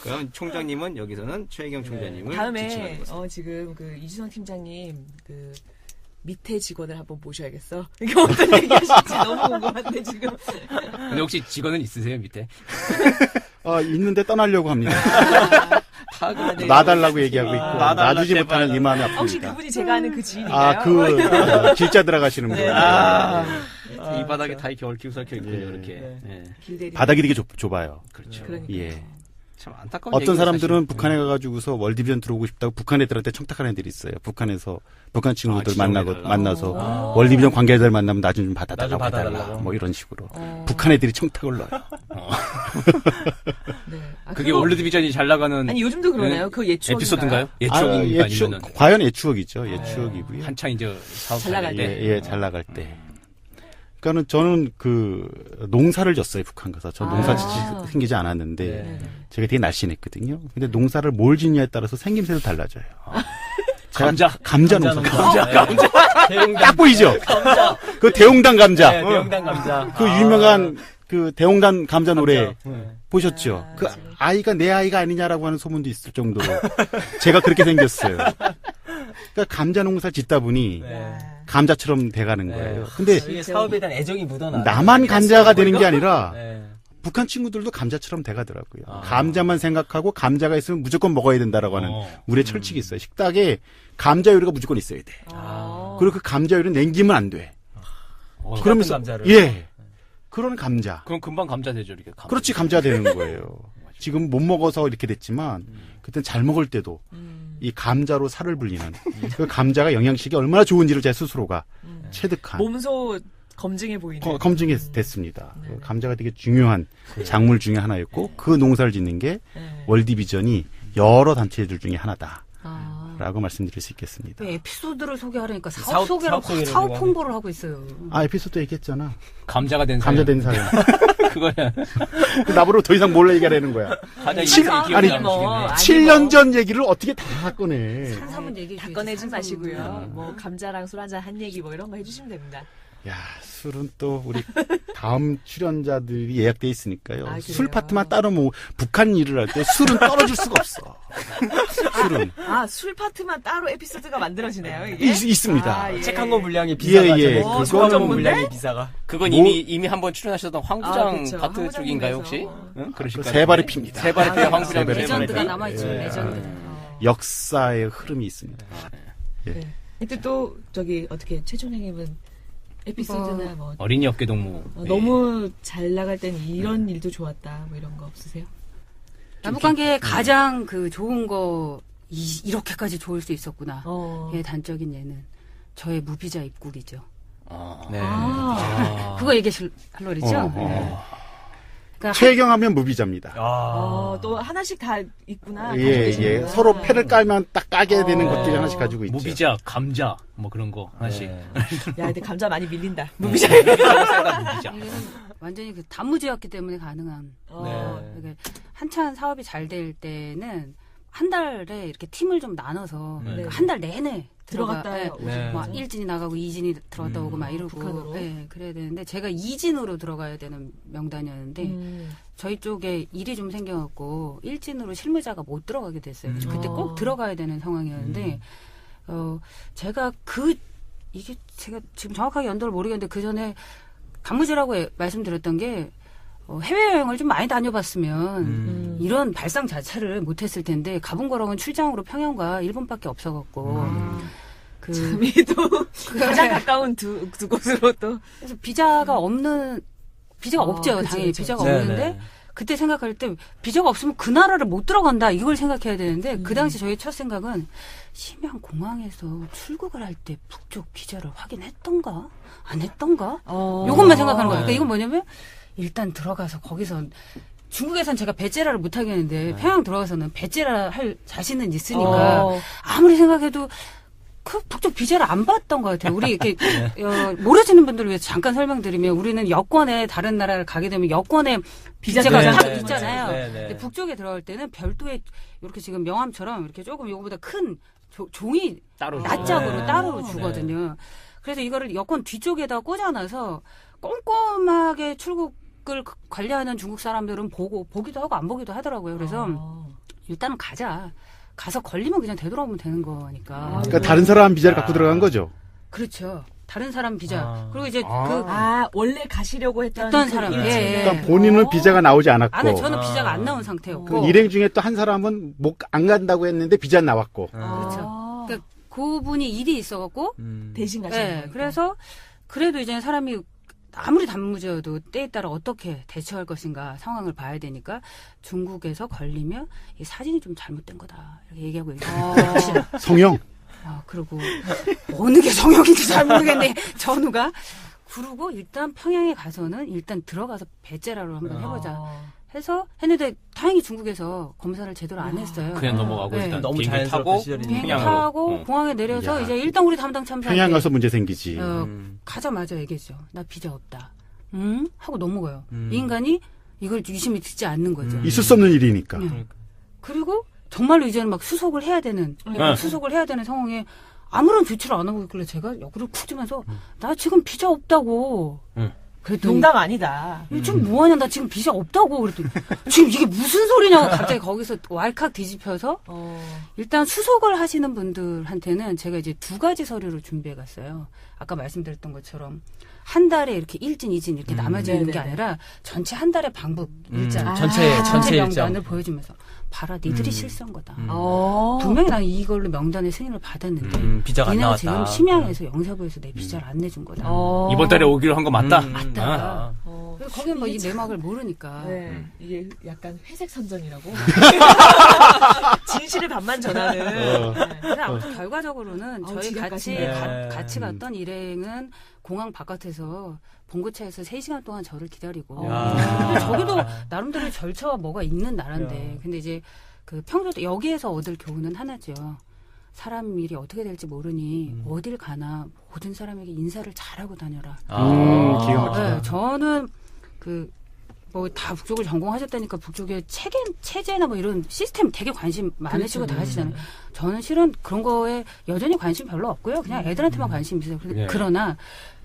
그럼 총장님은 여기서는 최혜경 총장님을 지칭하는 다음에 것으로. 지금 이준원 팀장님 밑에 직원을 한번 모셔야겠어. 이게 어떤 얘기하실지 너무 궁금한데 지금. 근데 혹시 직원은 있으세요 밑에? 있는데 떠나려고 합니다. 네. 놔달라고 얘기하고 있고 놔달라, 놔주지 제발. 못하는 이 마음이 혹시 아픕니다. 그분이 제가 아는 그 지인인가요? 길자 들어가시는 분. 이 바닥에 다 이렇게 얽히고 있군요. 이렇게. 예. 길대리. 바닥이 되게 좁아요. 그렇죠. 그러니까. 예. 참 안타까운 어떤 얘기죠, 사람들은 사실. 북한에 가가지고서 월드비전 들어오고 싶다고 북한 애들한테 청탁하는 애들이 있어요. 북한 친구들 지정해달라고. 만나서 월드비전 관계자들 만나면 나 좀 나 좀 받아달라. 봐달라고. 뭐 이런 식으로. 북한 애들이 청탁을 넣어요. 네. 그게 월드비전이 잘 나가는 아니 요즘도 그러나요? 그 옛 에피소드인가요? 옛 추억입니까? 아니면은 과연 옛추억이죠. 옛추억이고요. 한창 이제 사업 잘 나갈 때. 잘 나갈 때. 그러니까는 저는 농사를 졌어요, 북한 가서. 저 농사 생기지 않았는데 제가 되게 날씬했거든요. 근데 농사를 뭘 짓냐에 따라서 생김새도 달라져요. 감자 농사. 감자. 대용당 딱 보이죠? 감자. 그 대용당 감자. 네, 대용당 감자. 그 유명한 그 대용당 감자 노래 네. 보셨죠? 그 아이가 내 아이가 아니냐라고 하는 소문도 있을 정도로 제가 그렇게 생겼어요. 그러니까 감자 농사를 짓다 보니 네. 감자처럼 돼가는 거예요. 근데 이게 사업에 대한 애정이 묻어나. 나만 감자가 되는 게 아니라 네. 북한 친구들도 감자처럼 돼가더라고요. 감자만 생각하고 감자가 있으면 무조건 먹어야 된다라고 하는 우리의 철칙이 있어요. 식탁에 감자 요리가 무조건 있어야 돼. 그리고 그 감자 요리는 냉기면 안 돼. 그러면서 감자를. 예. 그런 감자. 그럼 금방 감자 되죠, 이렇게. 그렇지 감자 되는 거예요. 지금 못 먹어서 이렇게 됐지만 그땐 잘 먹을 때도 이 감자로 살을 불리는 그 감자가 영양식이 얼마나 좋은지를 제 스스로가 체득한 몸소 검증해 보이는. 검증이 됐습니다. 감자가 되게 중요한 작물 중에 하나였고 그 농사를 짓는 게 월드비전이 여러 단체들 중에 하나다라고 말씀드릴 수 있겠습니다. 에피소드를 소개하려니까 사업 소개를 사업 지금 홍보를 하고 있어요. 아 에피소드 얘기했잖아. 감자가 된 사연. 감자 된 사연. 그거야. 나보고 더 이상 뭘 얘기하라는 거야. 가장 칠- 기억이 아니, 남으시겠네. 7년 전 얘기를 어떻게 다 꺼내. 산삼은 얘기해 다 주세요. 꺼내지 산삼은. 마시고요. 뭐 감자랑 술 한잔 한 얘기 뭐 이런 거 해주시면 됩니다. 야, 술은 또 우리 다음 출연자들이 예약돼 있으니까요. 아, 술 그래요? 파트만 따로 뭐 북한 일을 할 때 술은 떨어질 수가 없어. 술은 술 파트만 따로 에피소드가 만들어지네요. 이게? 있습니다. 아, 예. 책 한 권 분량의 비사가. 예. 저거 그거는 수업 전문 뭐- 분량의 비사가. 그건 뭐- 이미 한번 출연하셨던 황부장 그쵸. 파트 황부장님에서. 쪽인가요, 혹시? 응? 그러실까요? 세 발의 피입니다. 세 발의 피의 황부장. 세 발의 레전드가 피. 남아있죠. 예. 레전드. 역사의 흐름이 있습니다. 근데 또 저기 어떻게 최종장님은 에피소드나 뭐 어린이 업계 동무. 너무 잘 나갈 땐 이런 일도 좋았다 뭐 이런 거 없으세요? 남북관계에 가장 그 좋은 거 이렇게까지 좋을 수 있었구나. 어. 의 단적인 예는 저의 무비자 입국이죠. 네. 그거 얘기하려고 그랬죠? 그러니까 최경하면 무비자입니다. 또 하나씩 다 있구나. 가지고 예. 계시는구나. 서로 패를 깔면 딱 까게 되는 것들이 하나씩 가지고 있죠. 무비자, 감자, 뭐 그런 거 하나씩. 네. 야, 근데 감자 많이 밀린다. 무비자. 무비자. 이거는 완전히 그 단무지였기 때문에 가능한. 이게 한참 사업이 잘 될 때는 한 달에 이렇게 팀을 좀 나눠서 네. 한 달 내내 들어갔다 네. 오신 네. 거죠? 막 1진이 나가고 2진이 들어갔다 오고 막 이러고 북한으로? 네, 그래야 되는데 제가 2진으로 들어가야 되는 명단이었는데 저희 쪽에 일이 좀 생겨갖고 1진으로 실무자가 못 들어가게 됐어요. 그래서 그때 꼭 들어가야 되는 상황이었는데 제가 이게 제가 지금 정확하게 연도를 모르겠는데 그 전에 단무지라고 말씀드렸던 게 해외여행을 좀 많이 다녀봤으면 이런 발상 자체를 못했을 텐데 가본 거랑은 출장으로 평양과 일본밖에 없어갖고 참이 또 가장 가까운 두 곳으로 또. 그래서 비자가 없죠. 그치, 당연히 그치. 비자가 네네. 없는데 그때 생각할 때 비자가 없으면 그 나라를 못 들어간다 이걸 생각해야 되는데 그 당시 저희 첫 생각은 심양 공항에서 출국을 할 때 북쪽 비자를 확인했던가 안 했던가 요것만 생각하는 거예요. 그러니까 이건 뭐냐면 일단 들어가서 거기서 중국에선 제가 배째라를 못 하겠는데 평양 들어가서는 배째라 할 자신은 있으니까 아무리 생각해도 그 북쪽 비자를 안 봤던 것 같아요. 우리 이렇게 모르시는 분들을 위해서 잠깐 설명드리면 우리는 여권에 다른 나라를 가게 되면 여권에 비자가 네, 딱 네, 있잖아요. 네, 네. 근데 북쪽에 들어갈 때는 별도의 이렇게 지금 명함처럼 이렇게 조금 요거보다 큰 종이 따로 낱짝으로 네. 따로 네. 주거든요. 그래서 이거를 여권 뒤쪽에다 꽂아놔서 꼼꼼하게 출국을 관리하는 중국 사람들은 보기도 하고 안 보기도 하더라고요. 그래서 일단은 가서 걸리면 그냥 되돌아오면 되는 거니까. 그러니까 다른 사람 비자를 갖고 들어간 거죠. 그렇죠. 다른 사람 비자. 그리고 이제 원래 가시려고 했던 사람. 일진을. 예. 그러니까 본인은 비자가 나오지 않았고 안에 저는 비자가 안 나온 상태였고. 그 일행 중에 또 한 사람은 안 간다고 했는데 비자 나왔고. 그렇죠. 그러니까 그분이 일이 있어갖고. 대신 가시는 네. 거니까. 그래서 그래도 이제 사람이 아무리 단무지여도 때에 따라 어떻게 대처할 것인가 상황을 봐야 되니까 중국에서 걸리면 이 사진이 좀 잘못된 거다 이렇게 얘기하고 있어요. 성형. 그리고 어느 게 성형인지 잘 모르겠네. 전우가. 그러고 일단 평양에 가서는 일단 들어가서 배째라로 한번 해보자. 해서 했는데 다행히 중국에서 검사를 제대로 안 했어요. 그냥 넘어가고 네. 일단 너무 비행기 자연스럽고 타고 시절이니까. 비행기 평양으로. 타고 공항에 내려서 야. 이제 일단 우리 담당 참사한테 평양 가서 문제 생기지. 가자마자 얘기했죠. 나 비자 없다. 응? 하고 넘어가요. 이 인간이 이걸 유심히 듣지 않는 거죠. 있을 수 없는 일이니까. 그리고 정말로 이제는 막 수속을 해야 되는 수속을 해야 되는 상황에 아무런 조치를 안 하고 있길래 제가 옆구리를 쿡 찌면서 나 지금 비자 없다고. 그랬더니 농담 아니다. 지금 뭐하냐 나 지금 비자 없다고 그랬더니 지금 이게 무슨 소리냐고 갑자기 거기서 왈칵 뒤집혀서 일단 수속을 하시는 분들한테는 제가 이제 2가지 서류를 준비해 갔어요. 아까 말씀드렸던 것처럼 한 달에 이렇게 1진, 2진 이렇게 남아져 있는 게 아니라 전체 한 달의 방북 일자 전체 명단을 보여주면서 봐라 니들이 실수한 거다. 분명히 난 이걸로 명단의 승인을 받았는데 비자가 안 니네가 나왔다. 지금 심양에서 영사부에서 내 비자를 안 내준 거다. 이번 달에 오기로 한 거 맞다? 맞다. 거기는 뭐 이 내막을 모르니까. 네, 이게 약간 회색 선전이라고. 진실을 반만 전하는. 네. 그래서 아무튼 결과적으로는 저희 지각하시네요. 같이 갔던 일행은 공항 바깥에서 봉고차에서 3시간 동안 저를 기다리고. 근데 저기도 나름대로 절차와 뭐가 있는 나라인데. 근데 이제 그 평소에 여기에서 얻을 교훈은 하나죠. 사람 일이 어떻게 될지 모르니 어딜 가나 모든 사람에게 인사를 잘하고 다녀라. 기가 막히다. 네, 저는 뭐 다 북쪽을 전공하셨다니까 북쪽의 체제나 뭐 이런 시스템 되게 관심 많으시고 다 하시잖아요. 저는 실은 그런 거에 여전히 관심 별로 없고요. 그냥 애들한테만 관심 있어요. 그러나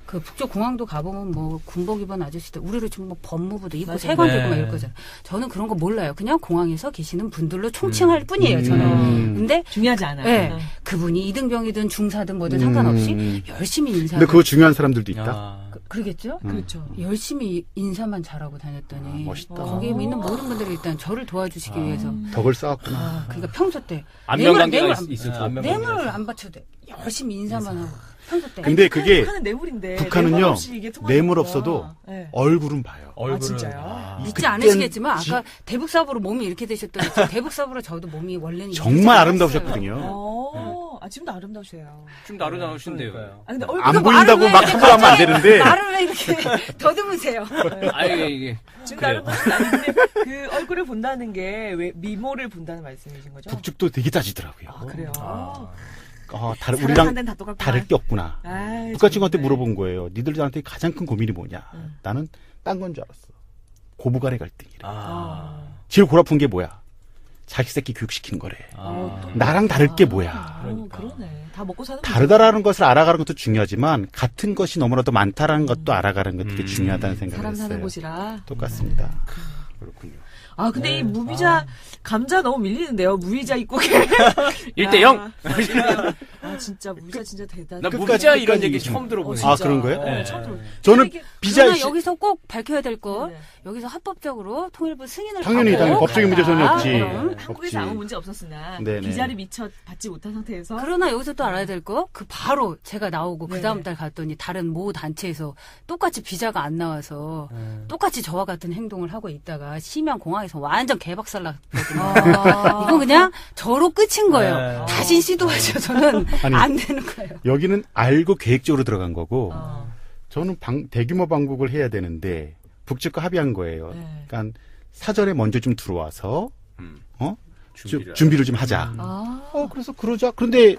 그 북쪽 공항도 가보면 뭐 군복 입은 아저씨들 우리로 지금 뭐 법무부도 있고 세관도 있고 막 이럴 거잖아요. 저는 그런 거 몰라요. 그냥 공항에서 계시는 분들로 총칭할 뿐이에요. 저는. 근데 중요하지 않아요. 네, 그분이 이등병이든 중사든 뭐든 상관없이 열심히 인사. 근데 그거 중요한 사람들도 있다. 그러겠죠? 그렇죠. 열심히 인사만 잘하고 다녔더니 멋있다. 거기에 있는 모든 분들이 일단 저를 도와주시기 위해서 덕을 쌓았구나. 그러니까 평소 때 안면관계가 있을 거. 뇌물을 안 받쳐도 돼. 열심히 인사만 하고 평소 때. 근데 그게 북한은 뇌물인데. 북한은요 뇌물 없이 이게 통하는 뇌물 거구나. 없어도 네. 얼굴은 봐요. 아, 진짜요? 믿지 않으시겠지만 아까 대북사부로 몸이 이렇게 되셨더니 대북사부로 저도 몸이 원래는 정말 아름다우셨거든요. 지금도 아름다우세요. 좀 아름다우신데요. 아, 근데 안 보인다고 막 함부로 하면 안 되는데. 말을 왜 이렇게 더듬으세요? 이게. 지금 그래요. 아름다우신 아닌데 그 얼굴을 본다는 게 왜 미모를 본다는 말씀이신 거죠? 북쪽도 되게 따지더라고요. 아, 그래요? 우리랑 사랑하는 데는 다 똑같구나. 다를 게 없구나. 아이, 북한 친구한테 정말. 물어본 거예요. 니들한테 가장 큰 고민이 뭐냐? 나는 딴 건 줄 알았어. 고부간의 갈등이래. 제일 골 아픈 게 뭐야? 자기 새끼 교육시키는 거래. 나랑 다를 게 뭐야? 그러네. 다 먹고 사는 다르다라는 것을 알아가는 것도 중요하지만 같은 것이 너무나도 많다라는 것도 알아가는 것도 되게 중요하다는 생각을 사람 했어요. 사는 곳이라. 똑같습니다. 그렇군요. 아, 근데 이 무비자 감자 너무 밀리는데요. 무이자 입국에. 1대0? 아, 진짜 무이자 진짜 대단해. 나 끝까지, 무비자 이런 끝까지 얘기 얘기 처음 들어보네. 아, 그런 거예요? 네. 처음 들어요. 저는 비자 그러나 여기서 꼭 밝혀야 될 거. 네. 여기서 합법적으로 통일부 승인을 당연히 받고 법적인 문제 전혀 간다. 없지. 그럼. 한국에서 아무 문제 없었으나 네네. 비자를 미처 받지 못한 상태에서 그러나 여기서 또 알아야 될 거, 그 바로 제가 나오고 그 다음 네네. 달 갔더니 다른 모 단체에서 똑같이 비자가 안 나와서 똑같이 저와 같은 행동을 하고 있다가 심양 공항에서 완전 개박살 났거든요. 이건 그냥 저로 끝인 거예요. 네. 다시 시도하셔서는 아니, 안 되는 거예요. 여기는 알고 계획적으로 들어간 거고 저는 대규모 방북을 해야 되는데 북측과 합의한 거예요. 네. 그러니까 사전에 먼저 좀 들어와서 준비를 준비를 좀 하자. 그래서 그러자. 그런데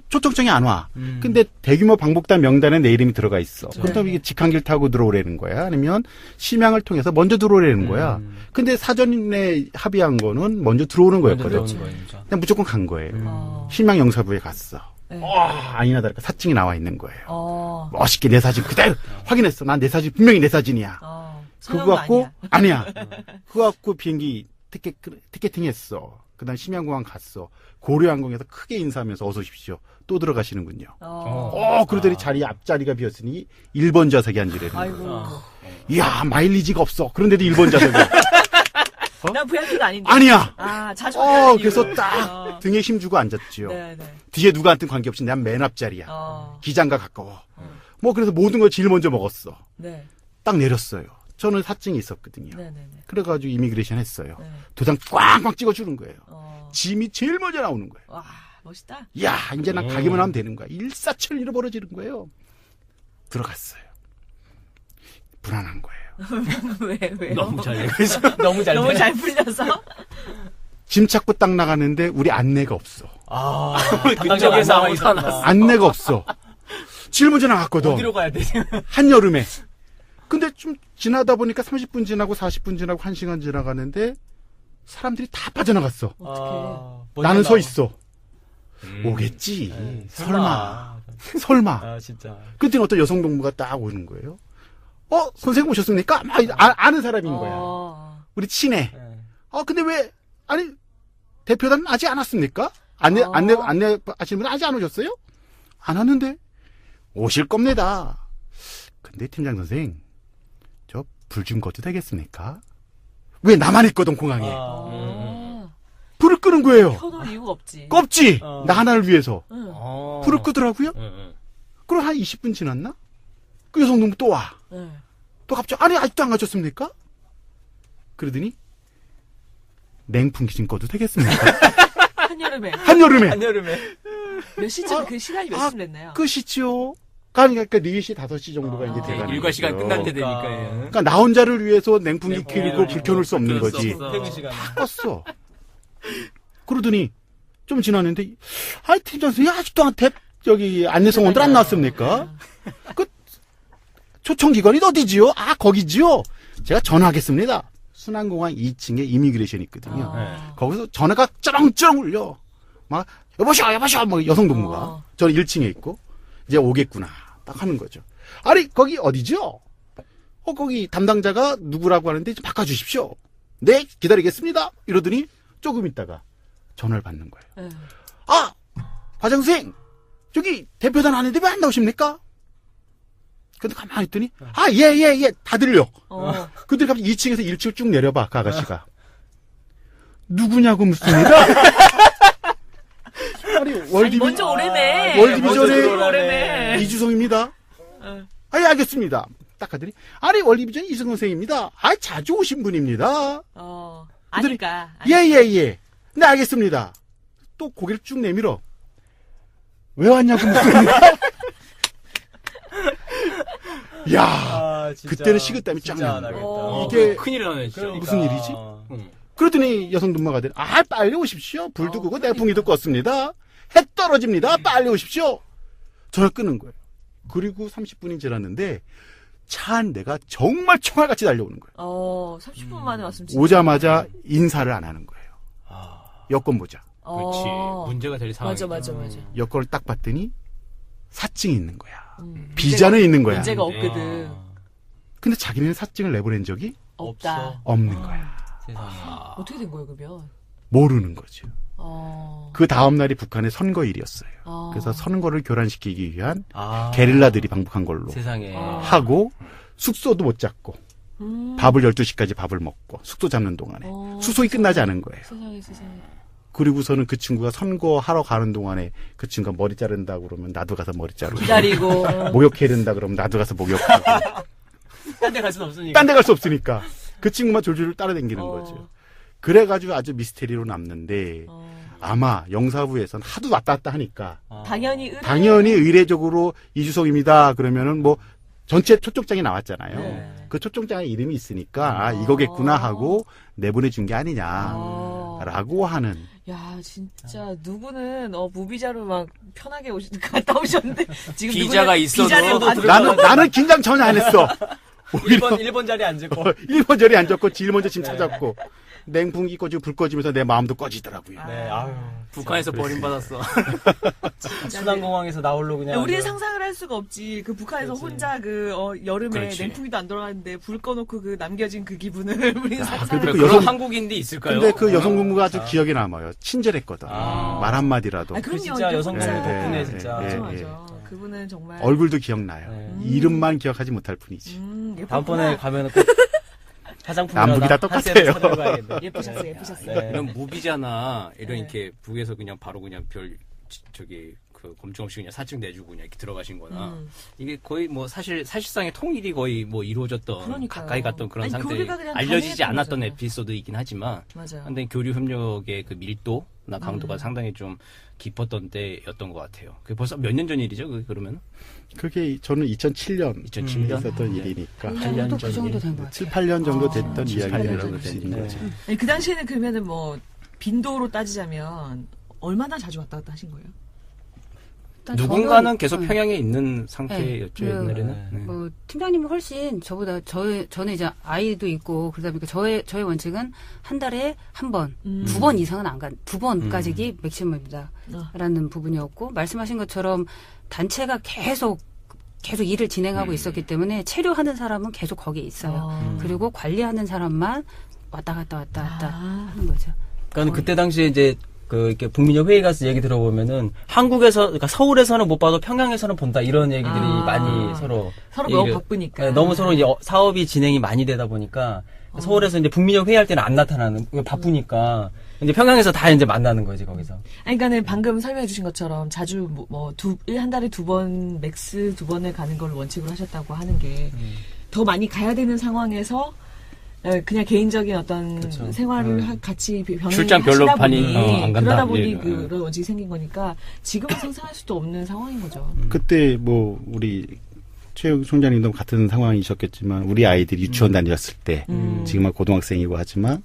초청장이 안 와. 근데 대규모 방북단 명단에 내 이름이 들어가 있어. 그렇다면 이게 직항길 타고 들어오라는 거야? 아니면 심양을 통해서 먼저 들어오라는 거야? 근데 사전에 합의한 거는 먼저 들어오는 거였거든. 그냥 무조건 간 거예요. 심양 영사부에 갔어. 네. 아니나 다를까 사증이 나와 있는 거예요. 멋있게 내 사진 그대로 확인했어. 난 내 사진 분명히 내 사진이야. 그거 갖고 아니야. 그거 갖고 비행기 티켓팅했어. 그다음 심양공항 갔어. 고려항공에서 크게 인사하면서 어서 오십시오. 또 들어가시는군요. 그러더니 자리 앞자리가 비었으니 1번 좌석에 앉으래는 아이고. 거예요. 이야 마일리지가 없어. 그런데도 1번 좌석에. 난 VIP가 아닌데. 아니야. 아, 자주 하는 그래서 이유. 딱 등에 힘주고 앉았지요. 네. 뒤에 누구한테 관계없이 난 맨 앞자리야. 기장과 가까워. 뭐 그래서 모든 걸 제일 먼저 먹었어. 네. 딱 내렸어요. 저는 사증이 있었거든요. 네. 그래가지고 이미그레이션 했어요. 네. 도장 꽝꽝 찍어주는 거예요. 짐이 제일 먼저 나오는 거예요. 와, 멋있다. 야, 이제 난 가기만 하면 되는 거야. 일사천리로 벌어지는 거예요. 들어갔어요. 불안한 거예요. 왜요? 너무 잘 너무 잘 너무 잘 풀려서? 짐 찾고 딱 나가는데 우리 안내가 없어. 담당자에서 아마 있었나. 안내가 없어. 제일 먼저 나갔거든. 어디로 가야 되지? 사람들이 다 빠져나갔어. 어떡해. 나는 서 있어. 오겠지. 네, 설마. 설마. 아, 진짜. 그때 어떤 여성 동무가 딱 오는 거예요. 선생님 오셨습니까? 막 아는 사람인 거야. 우리 친해. 네. 근데 왜, 아니, 대표단 아직 안 왔습니까? 안내 하시는 분 아직 안 오셨어요? 안 왔는데? 오실 겁니다. 근데 팀장 선생, 저 불 좀 꺼도 되겠습니까? 왜 나만 있거든, 공항에. 불을 끄는 거예요. 켜놓을 이유가 없지. 껍지! 나 하나를 위해서. 응. 불을 끄더라고요? 그럼 한 20분 지났나? 그 여성 동무 또 와. 응. 또 갑자기, 아니, 아직도 안 가셨습니까? 그러더니, 냉풍기 좀 꺼도 되겠습니까? 한여름에. 한여름에. 몇 시쯤 그 시간이 몇 시쯤 됐나요? 끝이죠. 그러니까 4시, 5시 정도가 이제 돼가는 일과 시간 거죠. 끝날 때 되니까. 그러니까 나 혼자를 위해서 냉풍기 켜고 불 켜놓을 수 없는 거지. 퇴근 시간. 껐어. 그러더니 좀 지났는데 팀장 선생님 아직도 안내성원들 안 나왔습니까? 그 초청기관이 어디지요? 거기지요? 제가 전화하겠습니다. 순안공항 2층에 이미그레이션이 있거든요. 거기서 전화가 쩌렁쩌렁 울려. 막 여보셔 뭐 여성 동무가 저는 1층에 있고 이제 오겠구나 딱 하는 거죠. 아니 거기 어디죠? 거기 담당자가 누구라고 하는데 좀 바꿔주십시오. 네 기다리겠습니다. 이러더니 조금 있다가 전화를 받는 거예요. 과장 선생 저기 대표단 아닌데 왜 안 나오십니까? 근데 가만히 있더니 예 다 들려. 근데 갑자기 2층에서 1층을 쭉 내려봐 그 아가씨가. 누구냐고 묻습니다. 아니 먼저 오래네. 월디비전의 이주성입니다. 알겠습니다. 딱 하더니 월디비전 이승 선생입니다. 자주 오신 분입니다. 아니까. 예. 네 알겠습니다. 또 고개를 쭉 내밀어. 왜 왔냐고 묻습니다. 야, 그때는 식은땀이 쫙 나는 거야. 이게 큰일 나네, 진짜. 무슨 일이지? 그러더니 여성 동무가 되는 빨리 오십시오. 불도 끄고 내풍기도 껐습니다. 해 떨어집니다. 빨리 오십시오. 전화 끊는 거예요. 그리고 30분이 지났는데 차 한 대가 정말 총알같이 달려오는 거예요. 30분 만에 왔으면 진짜. 오자마자 인사를 안 하는 거예요. 여권 보자. 그렇지. 문제가 될 상황이다. 맞아. 여권을 딱 봤더니 사증이 있는 거야. 비자는 있는 거야. 문제가 없거든. 근데 자기는 사증을 내보낸 적이 없다. 없는 거야. 어떻게 된 거예요, 그러면? 모르는 거죠. 그 다음 날이 북한의 선거일이었어요. 그래서 선거를 교란시키기 위한 게릴라들이 방북한 걸로 세상에. 하고 숙소도 못 잡고 밥을 12시까지 밥을 먹고 숙소 잡는 동안에 수속이 끝나지 않은 거예요. 세상에. 그리고서는 그 친구가 선거하러 가는 동안에 그 친구가 머리 자른다고 그러면 나도 가서 머리 자르고 기다리고 목욕해야 된다 그러면 나도 가서 목욕하고 딴 데 갈 수는 없으니까. 딴 데 갈 수 없으니까 그 친구만 졸졸 따라다니는 거죠. 그래가지고 아주 미스테리로 남는데 아마 영사부에서는 하도 왔다 갔다 하니까 당연히 의례적으로 이주성입니다. 그러면은 뭐 전체 초청장이 나왔잖아요. 네. 그 초청장에 이름이 있으니까 이거겠구나 하고 내보내준 게 아니냐라고 하는. 야, 진짜 누구는 무비자로 막 편하게 갔다 오셨는데 지금 비자가 있어도 나는 긴장 전혀 안 했어. 1번 자리에 앉고 1번 자리에 앉았고 제일 먼저 짐 찾았고 냉풍기 꺼지고 불 꺼지면서 내 마음도 꺼지더라고요. 네, 북한에서 버림받았어. 순안공항에서 나홀로 그냥. 우리는 상상을 할 수가 없지. 그 북한에서 혼자 여름에 그렇지. 냉풍기도 안 돌아가는데 불 꺼놓고 그 남겨진 그 기분을 우리는 상상. 근데 그런 한국인도 있을까요? 근데 그 여성 동무가 아주 기억에 남아요. 친절했거든. 말 한마디라도. 그럼요. 진짜 여성 혼자. 동무 덕분에 진짜. 맞아. 그분은 정말. 얼굴도 기억나요. 이름만 기억하지 못할 뿐이지. 예쁘구나. 다음번에 가면 꼭 화장품이랑 남북이 다 똑같아요. 예쁘셨어요. 네. 이런 무비자나 이런 이렇게 북에서 그냥 바로 그냥 그 검증 없이 그냥 사증 내주고 그냥 이렇게 들어가신 거나 이게 거의 뭐 사실상의 통일이 거의 뭐 이루어졌던 그러니까요. 가까이 갔던 그런 상태 교류가 그냥 알려지지 가능했던 않았던 거잖아요. 에피소드이긴 하지만 맞아요. 근데 교류 협력의 그 밀도나 강도가 상당히 좀 깊었던 때였던 것 같아요. 그게 벌써 몇 년 전 일이죠? 그러면? 그게 저는 2007년 2007년? 있었던 일이니까 8년 그 정도 된 것 같아요. 7, 8년 정도 됐던 7, 8년 이야기라고 정도 볼 수 있는 됐네. 거죠. 아니, 그 당시에는 그러면은 뭐 빈도로 따지자면 얼마나 자주 왔다 갔다 하신 거예요? 일단 누군가는 저는- 계속 평양에 있는 상태였죠, 네, 옛날에는. 네. 뭐 팀장님은 훨씬 저보다 저는 이제 아이도 있고 그러다 보니까 저의 원칙은 한 달에 한 번, 2번 이상은 안 간, 2번까지 맥시멈입니다. 라는 부분이었고 말씀하신 것처럼 단체가 계속 일을 진행하고 있었기 때문에 체류하는 사람은 계속 거기에 있어요. 그리고 관리하는 사람만 왔다 갔다 하는 거죠. 그러니까 그때 당시에 이제 이렇게 북민협 회의 가서 얘기 들어보면은 그러니까 서울에서는 못 봐도 평양에서는 본다 이런 얘기들이 많이 서로 너무 바쁘니까. 네, 너무 서로 이제 사업이 진행이 많이 되다 보니까 서울에서 이제 북민협 회의할 때는 안 나타나는 바쁘니까 이제 평양에서 다 이제 만나는 거지 거기서. 아니, 그러니까는 방금 설명해 주신 것처럼 자주 한 달에 2번, 맥스 2번을 가는 걸 원칙으로 하셨다고 하는 게 더 많이 가야 되는 상황에서 그냥 개인적인 어떤 그쵸. 생활을 같이 병행하시다 출장 별로 보니 많이 안 간다. 그러다 보니 예. 그런 원칙이 생긴 거니까 지금은 상상할 수도 없는 상황인 거죠. 그때 뭐 우리 최 총장님도 같은 상황이셨겠지만 우리 아이들이 유치원 다녔을 때 지금은 고등학생이고 하지만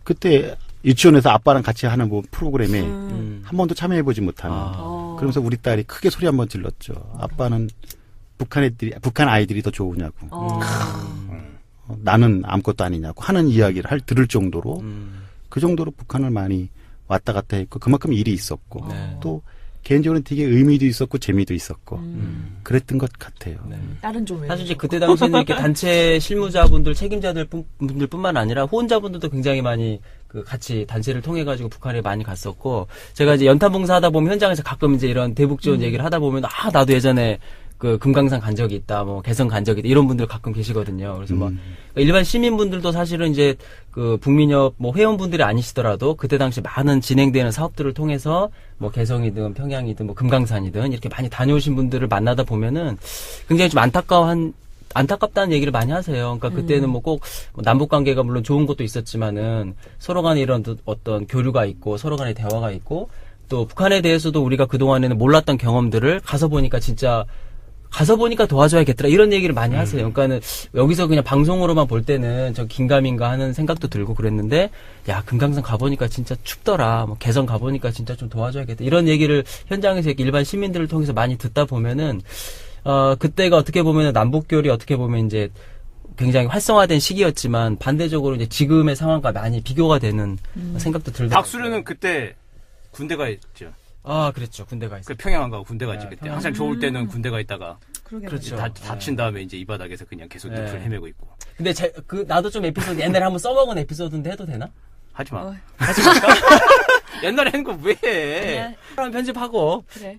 그때 유치원에서 아빠랑 같이 하는 뭐 프로그램에 한 번도 참여해보지 못하는 그러면서 우리 딸이 크게 소리 한번 질렀죠. 아빠는 북한 아이들이 더 좋으냐고. 나는 아무것도 아니냐고 하는 이야기를 들을 정도로 그 정도로 북한을 많이 왔다 갔다 했고 그만큼 일이 있었고 또 개인적으로는 되게 의미도 있었고 재미도 있었고 그랬던 것 같아요. 다른 좀 사실 이제 그때 당시에는 이렇게 단체 실무자분들, 책임자분들뿐만 아니라 후원자분들도 굉장히 많이 같이 단체를 통해 가지고 북한에 많이 갔었고 제가 이제 연탄봉사 하다 보면 현장에서 가끔 이제 이런 대북 지원 얘기를 하다 보면 나도 예전에 금강산 간 적이 있다, 개성 간 적이 있다, 이런 분들 가끔 계시거든요. 그래서 일반 시민분들도 사실은 이제 북민협 회원분들이 아니시더라도 그때 당시 많은 진행되는 사업들을 통해서 개성이든 평양이든 금강산이든 이렇게 많이 다녀오신 분들을 만나다 보면은 굉장히 좀 안타깝다는 얘기를 많이 하세요. 그러니까 그때는 꼭 남북 관계가 물론 좋은 것도 있었지만은 서로 간에 이런 어떤 교류가 있고 서로 간에 대화가 있고 또 북한에 대해서도 우리가 그동안에는 몰랐던 경험들을 가서 보니까 도와줘야겠더라 이런 얘기를 많이 하세요. 그러니까는 여기서 그냥 방송으로만 볼 때는 저 긴가민가 하는 생각도 들고 그랬는데 야 금강산 가보니까 진짜 춥더라. 개성 가보니까 진짜 좀 도와줘야겠다 이런 얘기를 현장에서 이렇게 일반 시민들을 통해서 많이 듣다 보면은 그때가 어떻게 보면은 남북교리 어떻게 보면 이제 굉장히 활성화된 시기였지만 반대적으로 이제 지금의 상황과 많이 비교가 되는 생각도 들더라고요. 박수련은 그때 군대가 있죠. 그랬죠. 군대가 있어요. 평양 안 가고 군대 가지 그때. 항상 좋을 때는 군대가 있다가 그렇죠. 다친 다음에 이제 이 바닥에서 그냥 계속 늪을 헤매고 있고. 근데 나도 좀 에피소드 옛날에 한번 써먹은 에피소드인데 해도 되나? 하지 마. 하지 마. 옛날에 한 거 왜 해? 그럼 편집하고. 그래.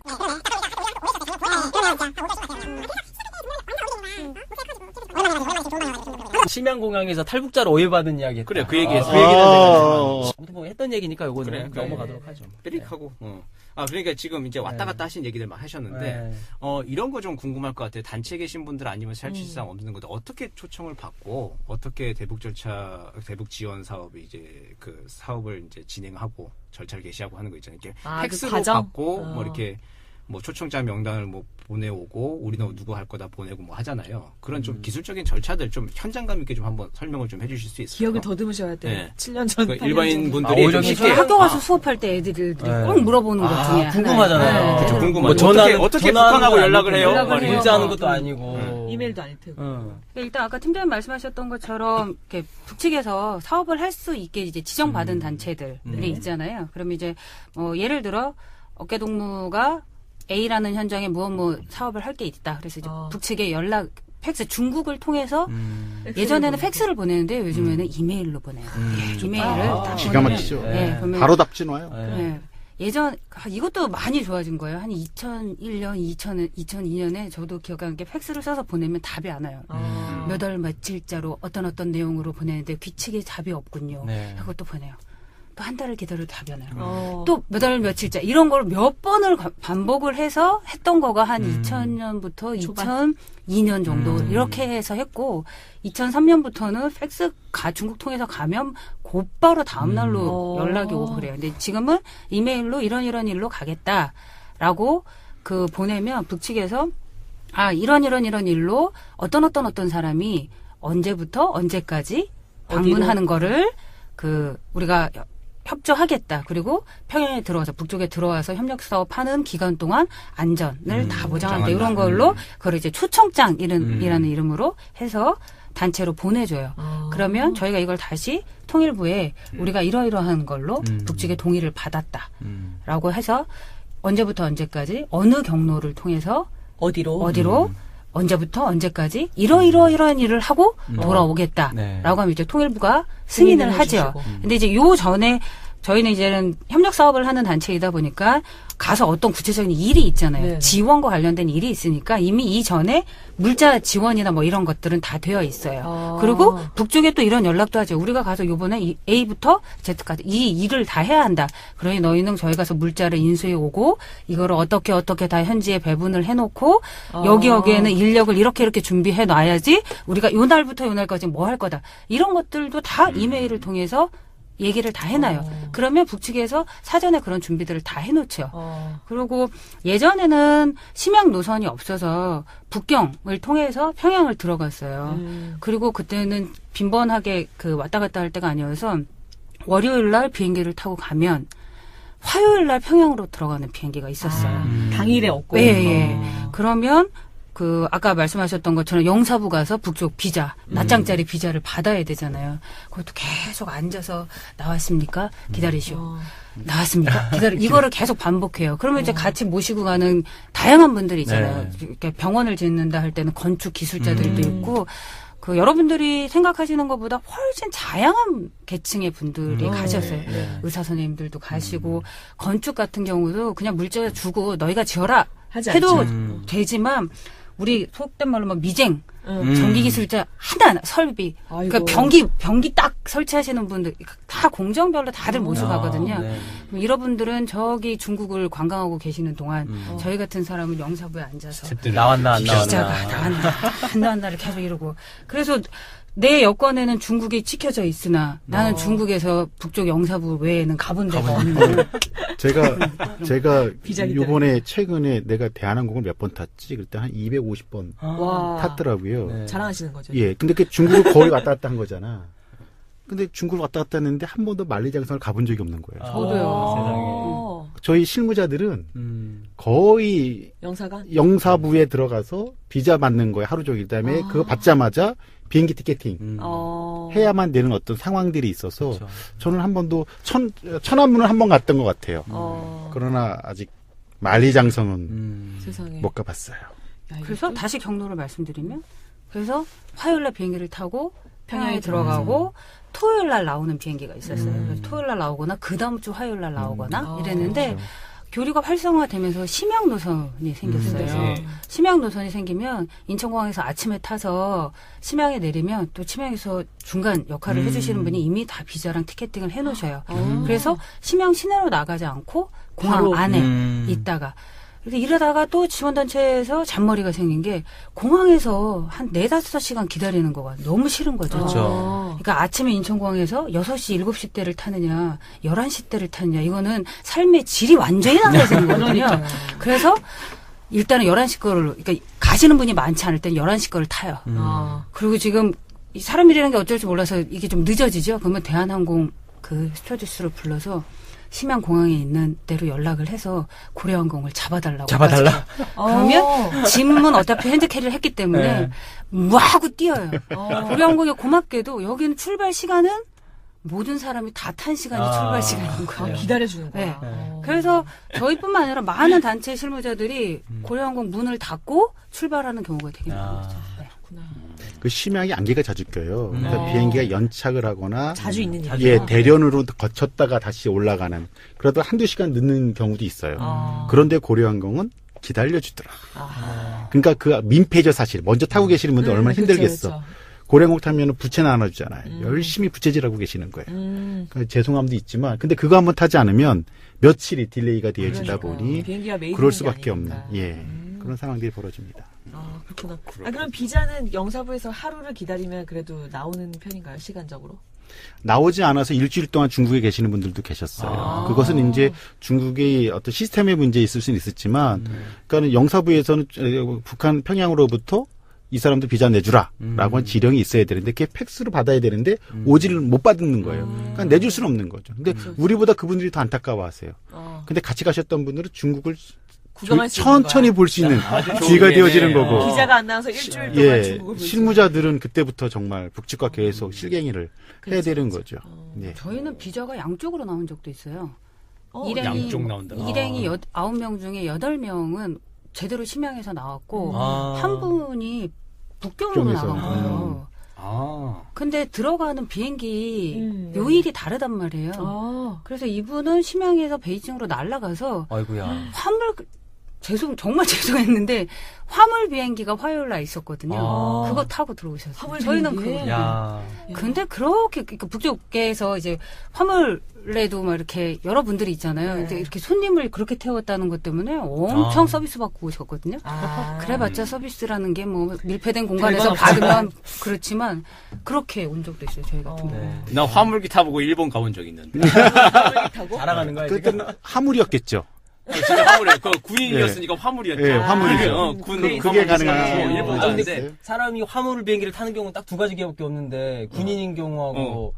심양공항에서 탈북자로 오해받은 이야기 했다. 그래, 그 얘기했어. 그 얘기를 제가 아무튼 했던 얘기니까 요거는 그래. 넘어가도록 하죠. 삐릭하고. 그러니까 지금 이제 왔다 갔다 하신 얘기들 막 하셨는데, 이런 거 좀 궁금할 것 같아요. 단체에 계신 분들 아니면 사실상 없는 건데, 어떻게 초청을 받고, 어떻게 대북 지원 사업이 이제 그 사업을 이제 진행하고, 절차를 개시하고 하는 거 있잖아요. 이렇게 팩스로 받고, 이렇게 초청자 명단을 보내오고, 우리는 누구 할 거다 보내고 하잖아요. 그런 좀 기술적인 절차들 좀 현장감 있게 좀 한번 설명을 좀 해주실 수 있을까요? 기억을 더듬으셔야 돼. 네. 7년 전. 일반인 분들이 오히려 좀 저희 학교 가서 수업할 때 애들이 꼭 물어보는 것 중에 궁금하잖아요. 하나예요. 궁금하죠. 어떻게 북한하고 연락을 해요? 문자하는 것도 아니고. 이메일도 아닐 테고. 일단 아까 팀장님 말씀하셨던 것처럼 이렇게 북측에서 사업을 할 수 있게 이제 지정받은 단체들이 있잖아요. 그러면 이제 예를 들어 어깨동무가 A라는 현장에 사업을 할 게 있다. 그래서 이제 북측에 팩스 중국을 통해서 예전에는 팩스를 보내는데 요즘에는 이메일로 보내요. 이메일을 다 기가 막히죠. 보내면 바로 답진 와요. 이것도 많이 좋아진 거예요. 한 2001년, 2002년에 저도 기억하는 게 팩스를 써서 보내면 답이 안 와요. 몇 월 며칠자로 어떤 내용으로 보내는데 귀측에 답이 없군요. 하고 또 보내요. 또 한 달을 기다려도 답이 안 와요. 또 몇 월 며칠자 이런 걸 몇 번을 반복을 해서 했던 거가 한 2000년부터 2002년 정도 이렇게 해서 했고 2003년부터는 팩스가 중국 통해서 가면 곧바로 다음 날로 연락이 오고 그래요. 근데 지금은 이메일로 이런 일로 가겠다라고 보내면 북측에서 이런 일로 어떤 사람이 언제부터 언제까지 방문하는 거를 우리가 협조하겠다. 그리고 평양에 들어와서 북쪽에 들어와서 협력 사업하는 기간 동안 안전을 다 보장한다. 이런 걸로 그걸 이제 초청장이라는 이름으로 해서 단체로 보내줘요. 그러면 저희가 이걸 다시 통일부에 우리가 이러이러한 걸로 북측의 동의를 받았다라고 해서 언제부터 언제까지 어느 경로를 통해서 어디로 언제부터 언제까지 이러이러한 일을 하고 돌아오겠다라고 네. 하면 이제 통일부가 승인을 하죠. 근데 이제 요 전에 저희는 이제는 협력 사업을 하는 단체이다 보니까 가서 어떤 구체적인 일이 있잖아요. 네. 지원과 관련된 일이 있으니까 이미 이전에 물자 지원이나 뭐 이런 것들은 다 되어 있어요. 그리고 북쪽에 또 이런 연락도 하죠. 우리가 가서 요번에 A부터 Z까지 이 일을 다 해야 한다. 그러니 너희는 저희 가서 물자를 인수해 오고 이거를 어떻게 다 현지에 배분을 해놓고 여기에는 인력을 이렇게 준비해 놔야지 우리가 요 날부터 요 날까지 뭐 할 거다. 이런 것들도 다 이메일을 통해서 얘기를 다 해놔요. 그러면 북측에서 사전에 그런 준비들을 다 해놓죠. 그리고 예전에는 심양 노선이 없어서 북경을 통해서 평양을 들어갔어요. 그리고 그때는 빈번하게 그 왔다 갔다 할 때가 아니어서 월요일 날 비행기를 타고 가면 화요일 날 평양으로 들어가는 비행기가 있었어요. 당일에 없고. 예. 그러면 그 아까 말씀하셨던 것처럼 영사부 가서 북쪽 비자, 낱장짜리 비자를 받아야 되잖아요. 그것도 계속 앉아서 나왔습니까? 기다리시오. 나왔습니까? 이거를 계속 반복해요. 그러면 이제 같이 모시고 가는 다양한 분들이 있잖아요. 이렇게 병원을 짓는다 할 때는 건축 기술자들도 있고 그 여러분들이 생각하시는 것보다 훨씬 다양한 계층의 분들이 가셨어요. 의사 선생님들도 가시고 건축 같은 경우도 그냥 물자 주고 너희가 지어라 해도 되지만 우리 속된 말로 막 미쟁 전기 기술자 하나 설비 그러니까 변기 딱 설치하시는 분들 다 공정별로 다들 모시고 가거든요. 그럼 이런 분들은 저기 중국을 관광하고 계시는 동안 저희 같은 사람은 영사부에 앉아서 나왔나 안 기자가 나왔나. 안 나왔나를 계속 이러고 그래서 내 여권에는 중국이 찍혀져 있으나 나는 중국에서 북쪽 영사부 외에는 가본 데가 없는 제가 비자기들. 요번에 최근에 내가 대한항공을 몇 번 탔지? 그때 한 250번 와. 탔더라고요. 네. 자랑하시는 거죠. 예. 근데 그 중국을 거의 왔다 갔다 한 거잖아. 근데 중국을 왔다 갔다 했는데 한 번도 만리장성을 가본 적이 없는 거예요. 저도요. 저희 실무자들은 거의 영사관? 영사부에 들어가서 비자 받는 거예요. 하루 종일. 그다음에 그거 받자마자 비행기 티켓팅 해야만 되는 어떤 상황들이 있어서 그렇죠. 저는 한 번도 천안문을 한 번 갔던 것 같아요. 그러나 아직 만리장성은 세상에. 못 가봤어요. 야, 그래서 이것도- 다시 경로를 말씀드리면 그래서 화요일날 비행기를 타고 평양에 평양에 들어가고 토요일날 나오는 비행기가 있었어요. 그래서 토요일날 나오거나 그 다음 주 화요일날 나오거나 이랬는데 교류가 활성화되면서 심양 노선이 생겼어요. 심양 노선이 생기면 인천공항에서 아침에 타서 심양에 내리면 또 심양에서 중간 역할을 해주시는 분이 이미 다 비자랑 티켓팅을 해놓으셔요. 그래서 심양 시내로 나가지 않고 공항 바로. 안에 있다가 그래서 이러다가 또 지원단체에서 잔머리가 생긴 게 공항에서 한 4-5시간 기다리는 거가 너무 싫은 거죠. 그렇죠. 그러니까 아침에 인천공항에서 6시, 7시 때를 타느냐, 11시 때를 타느냐, 이거는 삶의 질이 완전히 달라지는 거거든요. 그래서 일단은 11시 거를, 그러니까 가시는 분이 많지 않을 때는 11시 거를 타요. 그리고 지금 이 사람 일이라는 게 어쩔 줄 몰라서 이게 좀 늦어지죠? 그러면 대한항공 그 스튜어디스를 불러서 심양 공항에 있는 데로 연락을 해서 고려항공을 잡아달라고. 잡아달라? 그러면 짐은 어차피 핸드캐리를 했기 때문에 네. 뭐 하고 뛰어요. 고려항공이 고맙게도 여기는 출발 시간은 모든 사람이 다 탄 시간이 출발 시간인 거예요. 기다려주는 거야. 네. 그래서 저희뿐만 아니라 많은 단체 실무자들이 고려항공 문을 닫고 출발하는 경우가 되게 많은 거죠. 네. 그 심양이 안개가 자주 껴요. 그러니까 비행기가 연착을 하거나 자주 있는 일이죠. 예, 대련으로 거쳤다가 다시 올라가는 그래도 1-2시간 늦는 경우도 있어요. 그런데 고려항공은 기다려주더라. 그러니까 그 민폐죠 사실. 먼저 타고 계시는 분들 얼마나 힘들겠어. 그쵸. 고려항공 타면 부채는 안 와주잖아요. 열심히 부채질하고 계시는 거예요. 그러니까 죄송함도 있지만 근데 그거 한번 타지 않으면 며칠이 딜레이가 되어지다 보니 비행기가 매일 그럴 있는 게 수밖에 없는 아니니까. 예 그런 상황들이 벌어집니다. 아, 그렇구나. 아, 그럼 비자는 영사부에서 하루를 기다리면 그래도 나오는 편인가요, 시간적으로? 나오지 않아서 일주일 동안 중국에 계시는 분들도 계셨어요. 그것은 이제 중국의 어떤 시스템의 문제 있을 수는 있었지만, 그러니까는 영사부에서는 북한 평양으로부터 이 사람도 비자 내주라라고 한 지령이 있어야 되는데 그게 팩스로 받아야 되는데 오지를 못 받는 거예요. 그러니까 내줄 수는 없는 거죠. 근데 우리보다 그분들이 더 안타까워하세요. 근데 같이 가셨던 분들은 중국을 구경할 수 있는 천천히 거야. 볼 수 있는 좋은 기회가 기회네. 되어지는 거고. 기자가 안 나와서 일주일 동안 예, 중국을 볼 수 있는 실무자들은 그때부터 정말 북측과 계속 실갱이를 해야 되는 거죠. 예. 저희는 비자가 양쪽으로 나온 적도 있어요. 양쪽 나온다. 일행이 9명 중에 8명은 제대로 심양에서 나왔고 아. 한 분이 북경으로 북경에서. 나간 거예요. 아. 근데 들어가는 비행기 요일이 다르단 말이에요. 그래서 이분은 심양에서 베이징으로 날아가서 아이고야. 화물 정말 죄송했는데 화물 비행기가 화요일 날 있었거든요. 아. 그거 타고 들어오셨어요. 화물 저희는 비행기에? 그거. 야. 근데 그렇게 그러니까 북쪽에서 이제 화물에도 막 이렇게 여러분들이 있잖아요. 네. 이제 이렇게 손님을 그렇게 태웠다는 것 때문에 엄청 아. 서비스 받고 오셨거든요. 아. 그래봤자 서비스라는 게 뭐 밀폐된 공간에서 별건 없죠. 받으면 그렇지만 그렇게 온 적도 있어요. 저희 같은 경우. 네. 나 화물기 타보고 일본 가본 적 있는데. 타고? 자랑하는 거야, 지금? 그때는 화물이었겠죠. 진짜 화물이야. 그 군인이었으니까 화물이었지. 예, 화물이죠. 군 그게 화물이 가능한 있어요. 거예요. 일본 아, 가는데 있어요? 사람이 화물 비행기를 타는 경우는 딱 두 가지 기회밖에 없는데 군인인 경우하고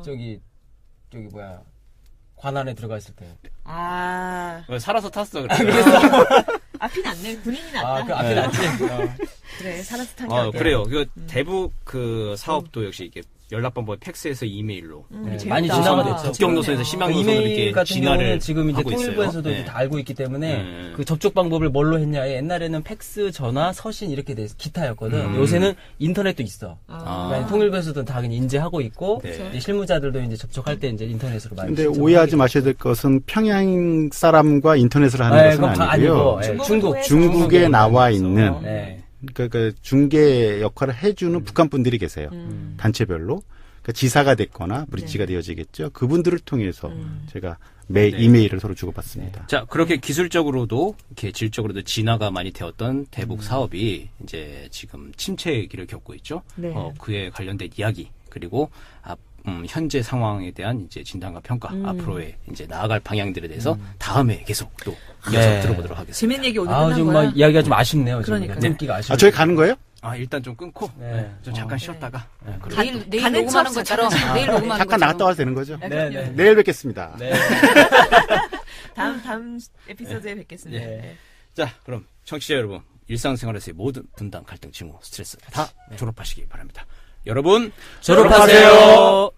저기 뭐야 관안에 들어가 있을 때. 살아서 탔어. 그래. 앞이 낫네. 군인이 낫다. 아, 그 앞에 낫지. 그래, 살아서 탄 게 어때요? 그래요. 그 대북 그 사업도 역시 이게 연락방법 팩스에서 이메일로 네, 재밌다. 많이 진화가 됐죠. 국경 노선에서 심양 노선으로 이메일 이렇게 같은 진화를 경우는 지금 이제 하고 있어요. 통일부에서도 네. 이제 다 알고 있기 때문에 네. 그 접촉 방법을 뭘로 했냐. 옛날에는 팩스, 전화, 서신 이렇게 돼 기타였거든. 요새는 인터넷도 있어. 그러니까 통일부에서도 다 그냥 인지하고 있고 네. 이제 실무자들도 이제 접촉할 때 이제 인터넷으로 많이. 근데 접촉을 오해하지 하게 마셔야 될 것은 평양 사람과 인터넷을 하는 네, 것은 그건 다 아니고요. 아니고, 예, 중국. 중국에 나와 있는 네. 그 중개 역할을 해주는 북한 분들이 계세요. 단체별로. 그러니까 지사가 됐거나 브릿지가 되어지겠죠. 그분들을 통해서 제가 매 네. 이메일을 서로 주고받습니다. 자, 그렇게 기술적으로도, 이렇게 질적으로도 진화가 많이 되었던 대북 사업이 이제 지금 침체의 길을 겪고 있죠. 네. 그에 관련된 이야기, 그리고, 현재 상황에 대한 이제 진단과 평가, 앞으로의 이제 나아갈 방향들에 대해서 다음에 계속 또 이어서 네. 들어보도록 하겠습니다. 재밌는 얘기 오늘 아, 끝난 지금 거야? 막 이야기가 좀 아쉽네요. 그러니까요. 끊기가 아쉽네요. 저희 가는 거예요? 일단 좀 끊고, 네. 좀 잠깐 쉬었다가, 내일 가는 녹음하는 척 것처럼 내일 녹음하는 잠깐 것처럼. 나갔다 와도 되는 거죠? 네, 네. 내일 뵙겠습니다. 네. 다음 에피소드에 뵙겠습니다. 네. 네. 자, 그럼 청취자 여러분, 일상생활에서의 모든 분당, 갈등, 징후, 스트레스 다 졸업하시기 바랍니다. 여러분, 졸업하세요.